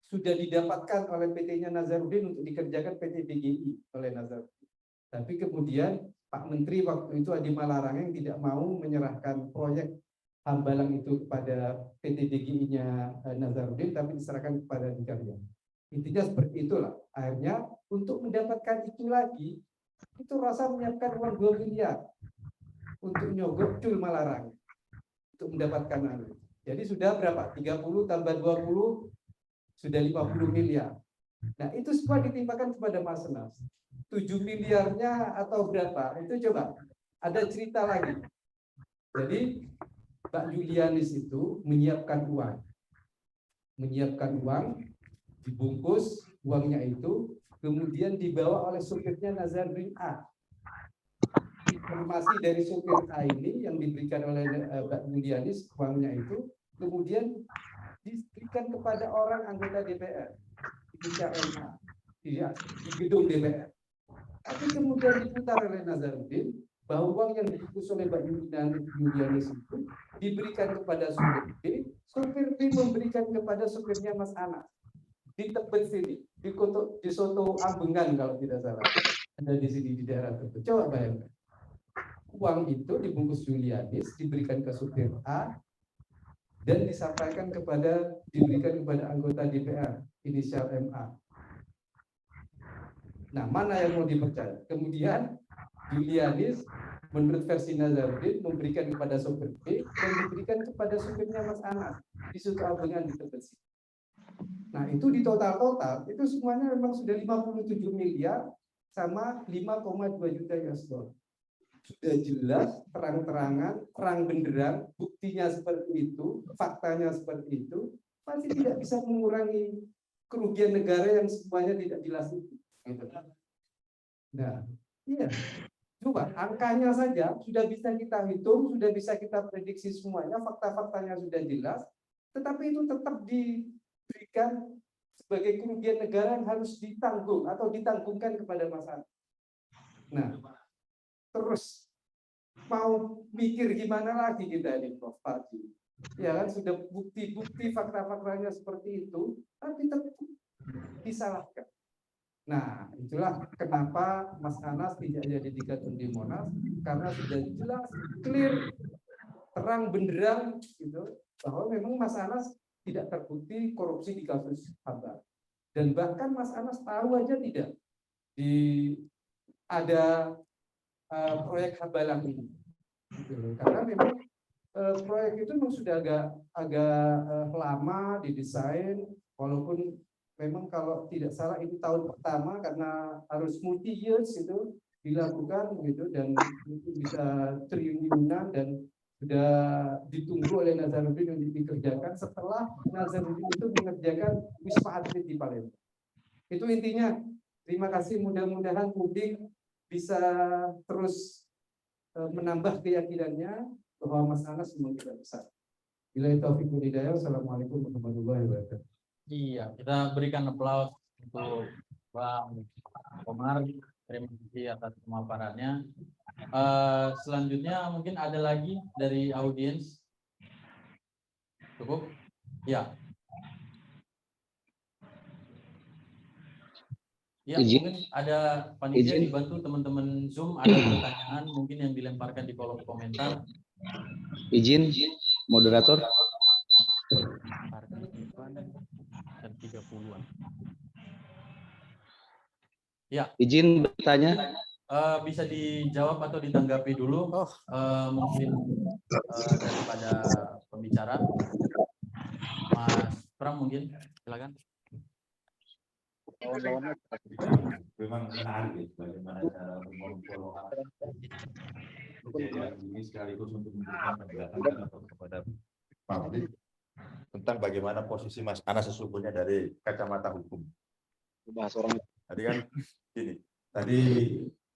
sudah didapatkan oleh PT-nya Nazarudin untuk dikerjakan PT DGI oleh Nazarudin. Tapi kemudian Pak Menteri waktu itu Adi Malarangeng tidak mau menyerahkan proyek Hambalang itu kepada PT DGI-nya Nazarudin, tapi diserahkan kepada Dikarya. Intinya seperti itulah. Akhirnya untuk mendapatkan itu lagi, itu Rosa menyiapkan uang 2 miliar untuk nyogok Cul Malarangeng untuk mendapatkan itu. Jadi sudah berapa? 30 tambah 20 sudah 50 miliar. Nah, itu semua ditimpakan kepada Mas Anas. 7 miliarnya atau berapa? Itu coba. Ada cerita lagi. Jadi, Mbak Julianis itu menyiapkan uang. Dibungkus uangnya itu, kemudian dibawa oleh supirnya Nazarudin A. Informasi dari supir A ini yang diberikan oleh Mbak Julianis, uangnya itu, kemudian diberikan kepada orang anggota DPR di CMA di gedung DPR. Tapi kemudian diputar oleh Nazarudin bahwa uang yang dibungkus oleh Mbak Julianis itu diberikan kepada supir B memberikan kepada supirnya Mas Anas di Tebet sini, di Soto Ambengan kalau tidak salah, ada di sini di daerah Tebet. Coba bayangkan, uang itu dibungkus Julianis diberikan ke supir A dan diberikan kepada anggota DPR inisial MA. Nah, mana yang mau dipercaya? Kemudian Julianis menurut versi Nazarudin memberikan kepada sopir B dan diberikan kepada sopirnya Mas Anas di Soto Ambengan di Tebet. Nah, itu di total itu semuanya memang sudah 57 miliar sama 5,2 juta US dollar. Sudah jelas, terang-terangan, terang benderang, buktinya seperti itu, faktanya seperti itu, masih tidak bisa mengurangi kerugian negara yang semuanya tidak jelas itu. Nah, iya. Coba angkanya saja sudah bisa kita hitung, sudah bisa kita prediksi semuanya, fakta-faktanya sudah jelas, tetapi itu tetap diberikan sebagai kerugian negara yang harus ditanggung atau ditanggungkan kepada masyarakat. Nah, terus mau mikir gimana lagi kita ini Prof. Parji. Ya kan sudah bukti-bukti fakta-faktanya seperti itu, tapi tetap disalahkan. Nah, itulah kenapa Mas Anas tidak jadi digantung di Monas, karena sudah jelas, clear, terang benderang gitu, bahwa memang Mas Anas tidak terbukti korupsi di kasus Hambar. Dan bahkan Mas Anas tahu aja tidak ada proyek Hambalang ini. Gitu. Karena memang proyek itu memang sudah agak lama didesain, walaupun memang kalau tidak salah ini tahun pertama karena harus multi years itu dilakukan gitu, dan itu bisa triliunan dan sudah ditunggu oleh Nazarudin untuk dikerjakan setelah Nazarudin itu mengerjakan Wisma Atlet di Palembang. Itu intinya. Terima kasih, mudah-mudahan publik bisa terus menambah keyakinannya bahwa Mas Anas memang tidak besar. Bila taufiq wal hidayah. Assalamualaikum warahmatullahi wabarakatuh. Iya, kita berikan aplaus untuk Bang Komar. Terima kasih atas pemaparannya. Selanjutnya mungkin ada lagi dari audiens. Cukup? Ya. Ya, mungkin ada panitia dibantu teman-teman Zoom, ada pertanyaan mungkin yang dilemparkan di kolom komentar. Izin, moderator. Dan 30-an. Ya. Izin bertanya. Bisa dijawab atau ditanggapi dulu, mungkin daripada pembicara. Mas Pram mungkin, silakan. Memang menarik ya, bagaimana cara memfollow up kejadian ini sekaligus untuk memberikan penjelasan kepada publik tentang bagaimana posisi Mas Anas sesungguhnya dari kacamata hukum. Tadi kan gini, tadi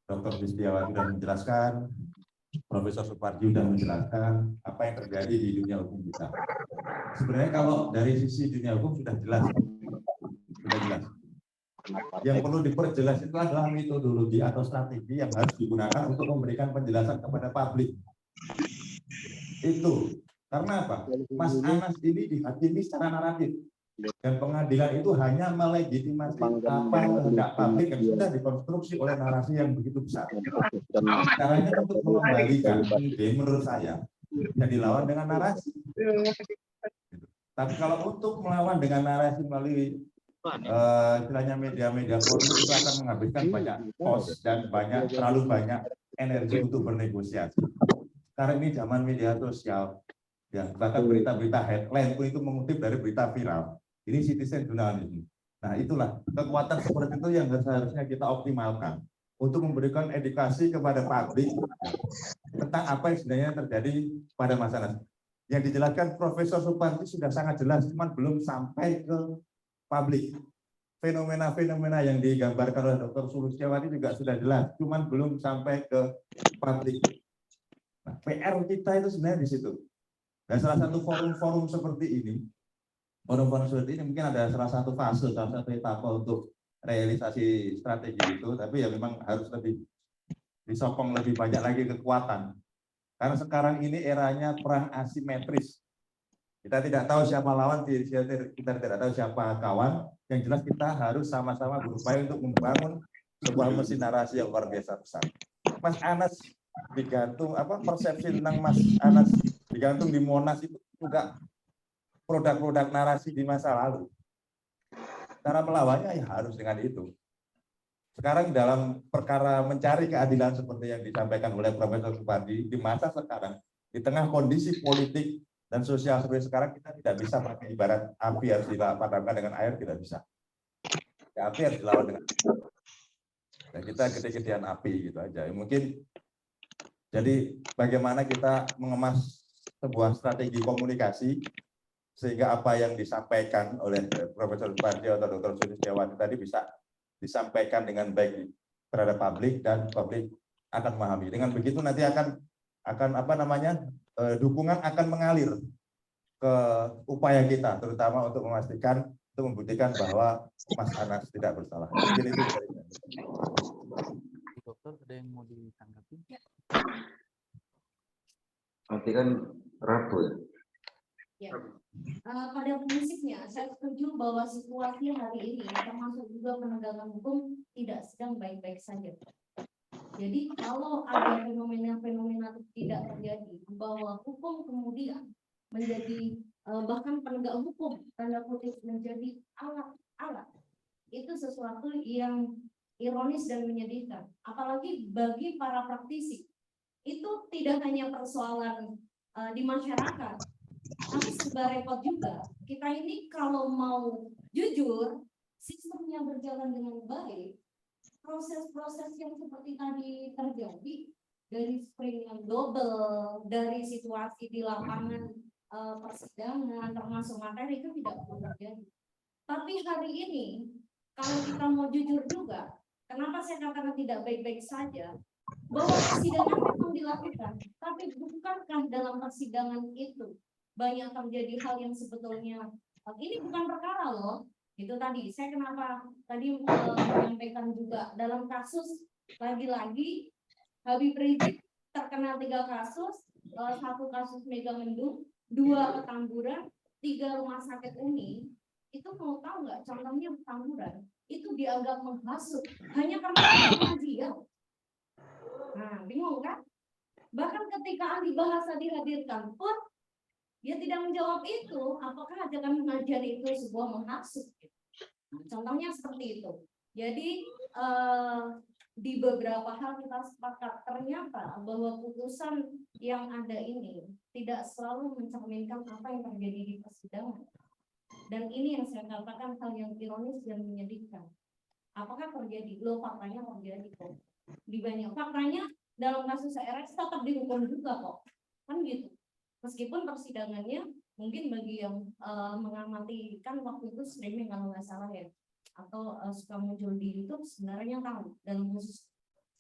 Dr. Listiawati sudah menjelaskan, Profesor Suparji sudah menjelaskan apa yang terjadi di dunia hukum kita. Sebenarnya kalau dari sisi dunia hukum sudah jelas. Yang perlu diperjelas itu adalah metodologi atau strategi yang harus digunakan untuk memberikan penjelasan kepada publik. Itu karena apa? Mas Anas ini dihakimi secara naratif, dan pengadilan itu hanya melegitimasi apa hendak publik yang sudah dikonstruksi oleh narasi yang begitu besar. Caranya untuk mengembalikan ide menurut saya yang dilawan dengan narasi. Tapi kalau untuk melawan dengan narasi melalui istilahnya media-media forum itu akan menghabiskan banyak kos dan terlalu banyak energi untuk bernegosiasi. Karena ini zaman media sosial, ya bahkan berita-berita headline pun itu mengutip dari berita viral. Ini citizen journalism. Nah itulah kekuatan seperti itu yang seharusnya kita optimalkan untuk memberikan edukasi kepada publik tentang apa yang sebenarnya terjadi pada masyarakat. Yang dijelaskan Profesor Suparji sudah sangat jelas, cuman belum sampai ke publik. Fenomena-fenomena yang digambarkan oleh Dr. Sulistiawati juga sudah jelas, cuman belum sampai ke publik. Nah, PR kita itu sebenarnya di situ. Dan salah satu forum-forum seperti ini, mungkin ada salah satu fase, salah satu etapa untuk realisasi strategi itu, tapi ya memang harus lebih disokong lebih banyak lagi kekuatan. Karena sekarang ini eranya perang asimetris. Kita tidak tahu siapa lawan, kita tidak tahu siapa kawan. Yang jelas kita harus sama-sama berupaya untuk membangun sebuah mesin narasi yang luar biasa besar. Mas Anas digantung, persepsi tentang Mas Anas digantung di Monas itu juga produk-produk narasi di masa lalu. Cara melawannya ya harus dengan itu. Sekarang dalam perkara mencari keadilan seperti yang disampaikan oleh Profesor Suparji, di masa sekarang, di tengah kondisi politik dan sosial seperti sekarang, kita tidak bisa pakai ibarat api harus dipadamkan dengan air, tidak bisa. Ya, api harus dilawan dengan air. Dan kita gede-gedean api gitu aja. Mungkin jadi bagaimana kita mengemas sebuah strategi komunikasi sehingga apa yang disampaikan oleh Profesor Suparji atau Dr. Sulistiawati tadi bisa disampaikan dengan baik terhadap publik dan publik akan memahami. Dengan begitu nanti akan dukungan akan mengalir ke upaya kita, terutama untuk memastikan, untuk membuktikan bahwa Mas Anas tidak bersalah. Mungkin itu dari saya. Dokter, ada yang mau ditanggapi? Berarti kan Ratu ya. Ya. Pada prinsipnya saya setuju bahwa situasi hari ini termasuk juga penegakan hukum tidak sedang baik-baik saja. Jadi kalau ada fenomena-fenomena tidak terjadi bahwa hukum kemudian menjadi bahkan penegak hukum tanda kutip menjadi alat-alat, itu sesuatu yang ironis dan menyedihkan. Apalagi bagi para praktisi, itu tidak hanya persoalan di masyarakat, tapi serba repot juga. Kita ini kalau mau jujur, sistemnya berjalan dengan baik, proses-proses yang seperti tadi terjadi, dari spring yang double, dari situasi di lapangan persidangan, termasuk materi, itu tidak perlu terjadi. Tapi hari ini, kalau kita mau jujur juga, kenapa saya katakan tidak baik-baik saja, bahwa persidangan memang dilakukan, tapi bukankah dalam persidangan itu banyak terjadi hal yang sebetulnya ini bukan perkara loh. Itu tadi saya kenapa tadi menyampaikan juga dalam kasus lagi-lagi Habib Rizik terkena 3 kasus, 1 kasus Megamendung, 2 Petamburan, 3 rumah sakit Uni. Itu mau tahu nggak, contohnya Petamburan itu dianggap menghasut hanya karena pengajian. Nah, bingung kan? Bahkan ketika ahli bahasa dihadirkan pun dia tidak menjawab itu, apakah ajakan pengajian itu sebuah menghasut? Nah, contohnya seperti itu. Jadi di beberapa hal kita sepakat ternyata bahwa putusan yang ada ini tidak selalu mencerminkan apa yang terjadi di persidangan. Dan ini yang saya katakan hal yang ironis dan menyedihkan. Apakah terjadi? Loh, faktanya terjadi kok. Di banyak faktanya dalam kasus RS tetap dihukum juga kok. Kan gitu. Meskipun persidangannya mungkin bagi yang mengamati kan waktu itu streaming kalau nggak salah ya, atau suka muncul di YouTube, sebenarnya tahu dalam kasus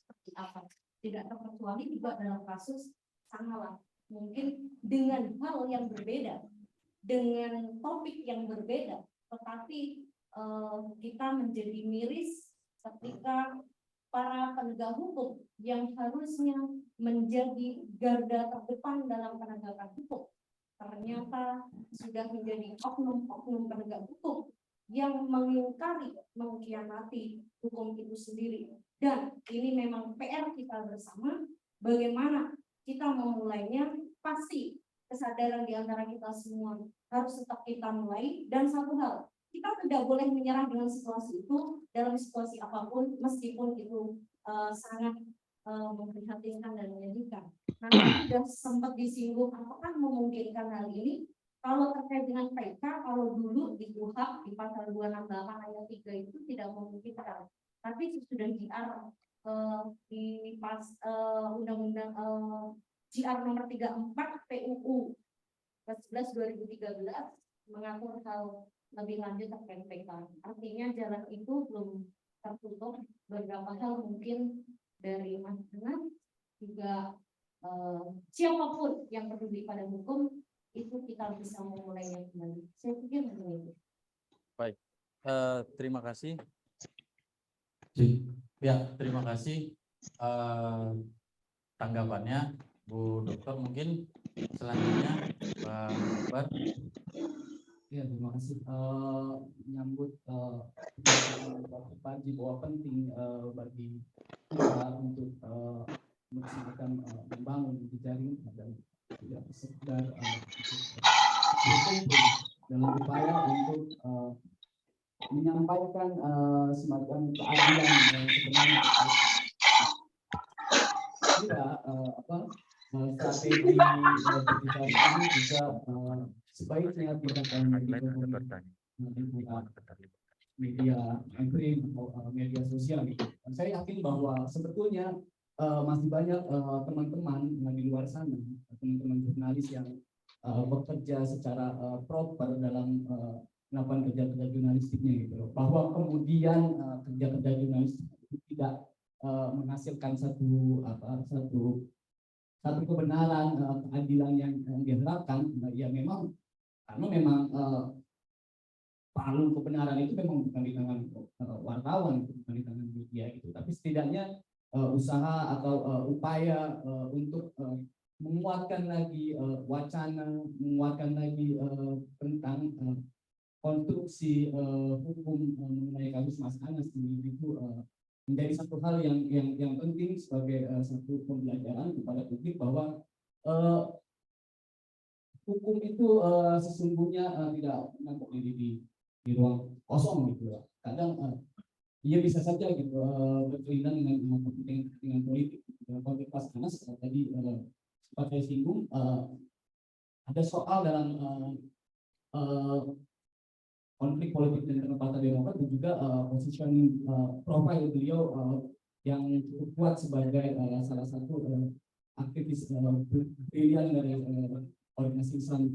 seperti apa. Tidak terkecuali juga dalam kasus Sangalah, mungkin dengan hal yang berbeda, dengan topik yang berbeda, tetapi kita menjadi miris ketika para penegak hukum yang harusnya menjadi garda terdepan dalam penegakan hukum ternyata sudah menjadi oknum-oknum penegak hukum yang mengingkari, mengkhianati hukum itu sendiri. Dan ini memang PR kita bersama, bagaimana kita memulainya. Pasti kesadaran di antara kita semua harus tetap kita mulai. Dan satu hal, kita tidak boleh menyerah dengan situasi itu dalam situasi apapun, meskipun itu sangat memprihatinkan dan menyedihkan. Nanti sudah sempat disinggung apakah memungkinkan hal ini. Kalau terkait dengan PK, kalau dulu di KUHP di pasal 268 ayat 3 itu tidak memungkinkan. Tapi sudah JR di pas undang-undang JR nomor 34 PUU 11 2013 mengatur hal lebih lanjut terkait PK. Artinya jalan itu belum tertutup. Beberapa hal mungkin dari Mas Anas juga siapapun yang peduli pada hukum itu kita bisa memulainya kembali. Saya pikir begitu. Baik, terima kasih. Ya, terima kasih tanggapannya, Bu Dokter. Mungkin selanjutnya Pak Akbar. Ya, terima kasih. Menyambut Pak bahwa penting bagi kita untuk melaksanakan membangun jejaring dan tidak sekedar dalam upaya untuk menyampaikan semacam keadilan yang sebenarnya. Kita strategi jejaring ini juga sebaiknya tidak hanya media mainstream atau media sosial gitu. Saya yakin bahwa sebetulnya masih banyak teman-teman di luar sana, teman-teman jurnalis yang bekerja secara proper dalam melakukan kerja-kerja jurnalistiknya gitu. Bahwa kemudian kerja-kerja jurnalistik itu tidak menghasilkan satu kebenaran, keadilan yang diharapkan. Ya memang karena memang palu kebenaran itu memang bukan di tangan wartawan, bukan di tangan media itu, tapi setidaknya usaha atau upaya untuk menguatkan lagi wacana, menguatkan lagi tentang konstruksi hukum mengenai kasus Mas Anas ini itu menjadi satu hal yang penting sebagai satu pembelajaran kepada publik bahwa hukum itu sesungguhnya tidak pernah berdiri di ruang kosong gitu ya. Kadang ia bisa saja gitu berkaitan dengan kepentingan politik. Dalam konteks Mas Anas tadi sempat saya singgung ada soal dalam konflik politik dan Partai Demokrat dan juga positioning profil beliau yang cukup kuat sebagai salah satu aktivis brilian dari organisasi Islam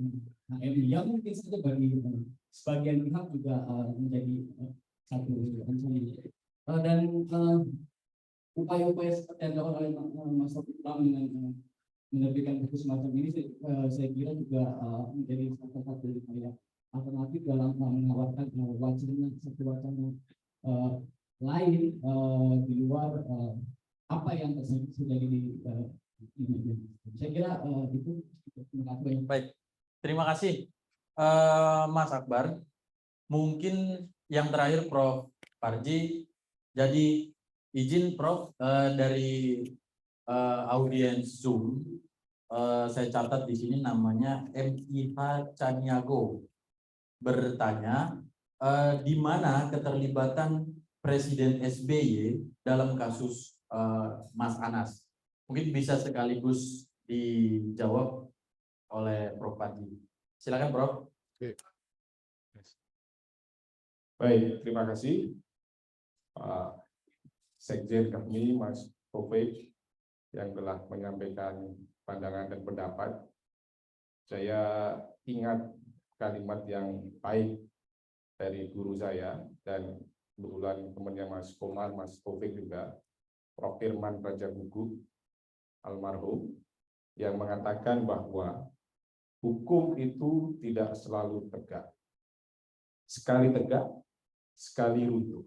HMI yang mungkin saja bagi sebagian pihak juga menjadi satu ancaman. Dan upaya-upaya seperti yang dilakukan oleh Mas Taufik dengan menerbitkan buku semacam ini saya kira juga menjadi salah satu upaya alternatif dalam menawarkan satu wacana lain di luar apa yang terjadi di media. Saya kira itu. Baik, terima kasih Mas Akbar. Mungkin yang terakhir Prof. Parji. Jadi izin Prof dari audiens Zoom saya catat di sini namanya MIH Caniago bertanya di mana keterlibatan Presiden SBY dalam kasus Mas Anas. Mungkin bisa sekaligus dijawab oleh Prof. Parji. Silakan Prof. Baik, terima kasih Pak Sekjen kami Mas Taufik yang telah menyampaikan pandangan dan pendapat. Saya ingat kalimat yang baik dari guru saya dan kebetulan temannya Mas Komar, Mas Taufik juga, Prof. Firman Raja Gugu almarhum, yang mengatakan bahwa hukum itu tidak selalu tegak. Sekali tegak, sekali runtuh.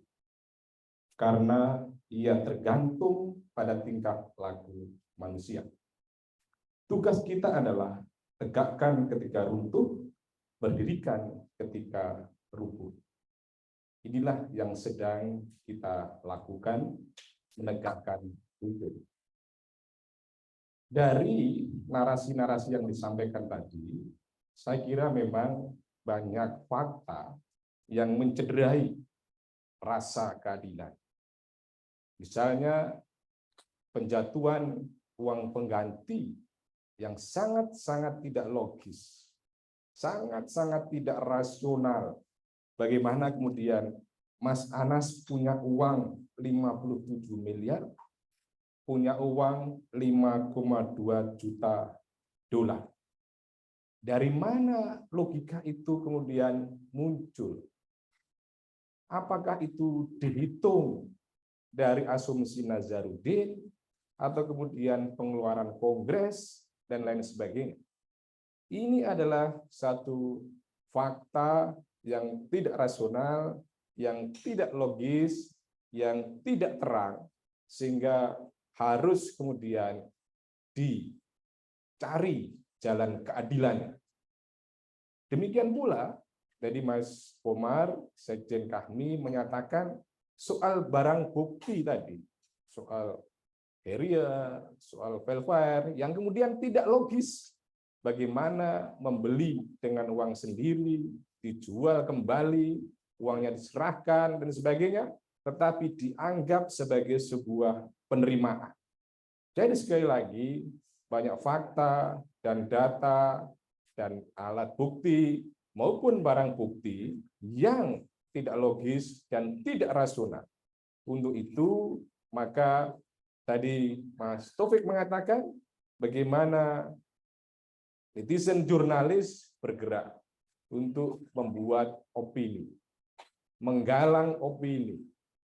Karena ia tergantung pada tingkah laku manusia. Tugas kita adalah tegakkan ketika runtuh, berdirikan ketika rubuh. Inilah yang sedang kita lakukan, menegakkan hukum. Dari narasi-narasi yang disampaikan tadi, saya kira memang banyak fakta yang mencederai rasa keadilan. Misalnya penjatuhan uang pengganti yang sangat-sangat tidak logis, sangat-sangat tidak rasional. Bagaimana kemudian Mas Anas punya uang 57 miliar, punya uang 5,2 juta dolar. Dari mana logika itu kemudian muncul? Apakah itu dihitung dari asumsi Nazarudin atau kemudian pengeluaran kongres dan lain sebagainya? Ini adalah satu fakta yang tidak rasional, yang tidak logis, yang tidak terang, sehingga harus kemudian dicari jalan keadilannya. Demikian pula, dari Mas Komar, Sekjen kami menyatakan soal barang bukti tadi, soal area, soal welfare, yang kemudian tidak logis. Bagaimana membeli dengan uang sendiri, dijual kembali, uangnya diserahkan, dan sebagainya, tetapi dianggap sebagai sebuah penerimaan. Jadi sekali lagi, banyak fakta dan data dan alat bukti maupun barang bukti yang tidak logis dan tidak rasional. Untuk itu, maka tadi Mas Taufik mengatakan bagaimana netizen jurnalis bergerak untuk membuat opini, menggalang opini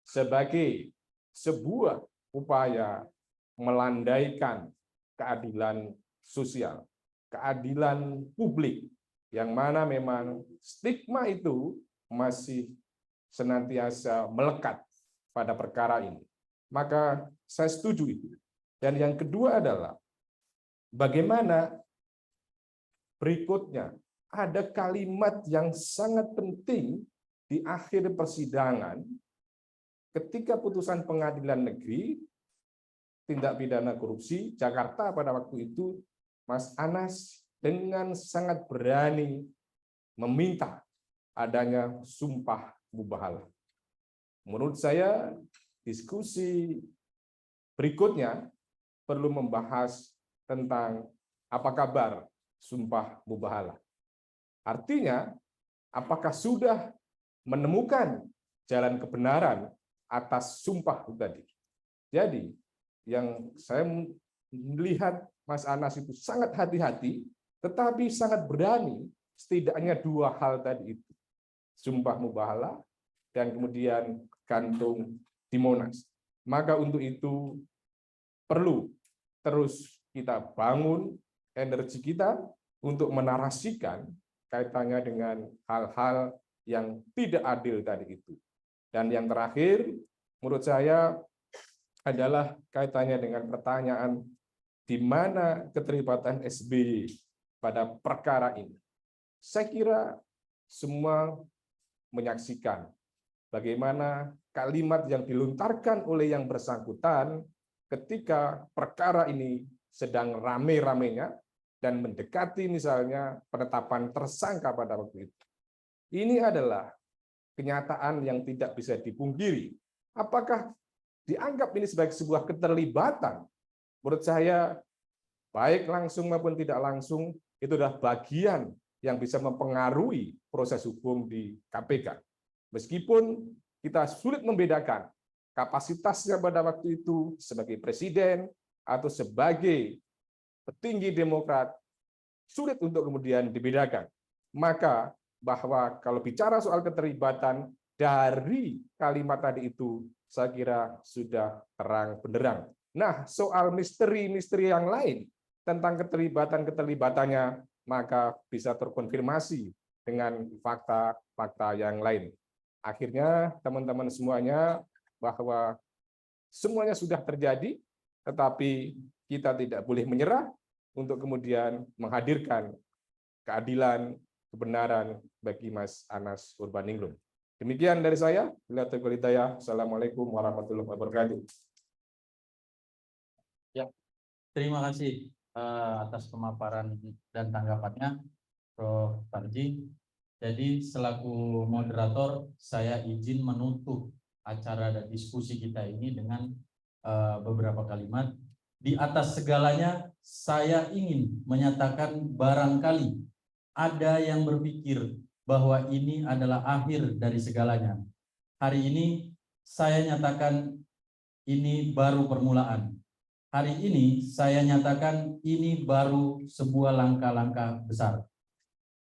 sebagai sebuah upaya melandaikan keadilan sosial, keadilan publik, yang mana memang stigma itu masih senantiasa melekat pada perkara ini. Maka saya setuju itu. Dan yang kedua adalah bagaimana berikutnya ada kalimat yang sangat penting di akhir persidangan ketika putusan pengadilan negeri tindak pidana korupsi Jakarta pada waktu itu, Mas Anas dengan sangat berani meminta adanya sumpah mubahalah. Menurut saya, diskusi berikutnya perlu membahas tentang apa kabar sumpah mubahalah. Artinya, apakah sudah menemukan jalan kebenaran atas sumpah tadi? Jadi, yang saya melihat Mas Anas itu sangat hati-hati, tetapi sangat berani, setidaknya dua hal tadi itu. Sumpah mubahalah dan kemudian gantung di Monas. Maka untuk itu perlu terus kita bangun energi kita untuk menarasikan kaitannya dengan hal-hal yang tidak adil tadi itu. Dan yang terakhir, menurut saya adalah kaitannya dengan pertanyaan di mana keterlibatan SBY pada perkara ini. Saya kira semua menyaksikan bagaimana kalimat yang dilontarkan oleh yang bersangkutan ketika perkara ini sedang rame-ramenya dan mendekati misalnya penetapan tersangka pada waktu itu. Ini adalah kenyataan yang tidak bisa dipungkiri. Apakah dianggap ini sebagai sebuah keterlibatan? Menurut saya, baik langsung maupun tidak langsung, itu adalah bagian yang bisa mempengaruhi proses hukum di KPK. Meskipun kita sulit membedakan kapasitasnya pada waktu itu sebagai presiden atau sebagai petinggi Demokrat, sulit untuk kemudian dibedakan. Maka bahwa kalau bicara soal keterlibatan dari kalimat tadi itu, saya kira sudah terang benderang. Nah, soal misteri-misteri yang lain tentang keterlibatannya, maka bisa terkonfirmasi dengan fakta-fakta yang lain. Akhirnya, teman-teman semuanya, bahwa semuanya sudah terjadi, tetapi kita tidak boleh menyerah untuk kemudian menghadirkan keadilan, kebenaran bagi Mas Anas Urbaningrum. Demikian dari saya. Assalamualaikum warahmatullahi wabarakatuh. Ya, terima kasih atas pemaparan dan tanggapannya, Prof. Parji. Jadi selaku moderator, saya izin menutup acara dan diskusi kita ini dengan beberapa kalimat. Di atas segalanya, saya ingin menyatakan barangkali ada yang berpikir bahwa ini adalah akhir dari segalanya. Hari ini saya nyatakan ini baru permulaan. Hari ini saya nyatakan ini baru sebuah langkah-langkah besar.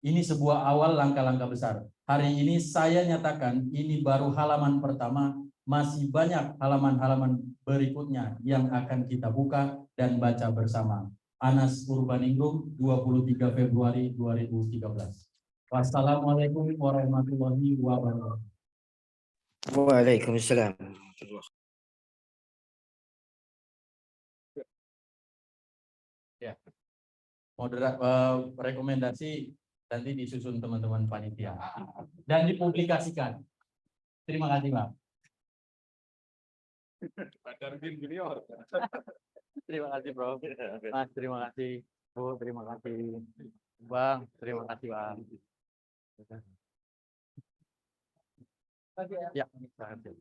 Ini sebuah awal langkah-langkah besar. Hari ini saya nyatakan ini baru halaman pertama, masih banyak halaman-halaman berikutnya yang akan kita buka dan baca bersama. Anas Urbaningrum, 23 Februari 2013. Wassalamualaikum warahmatullahi wabarakatuh. Waalaikumsalam. Ya, rekomendasi nanti disusun teman-teman panitia dan dipublikasikan. Terima kasih, Pak. Terima kasih, Prof. Mas, terima kasih. Bu, terima kasih. Bang, terima kasih, Bang. Ya, terima kasih.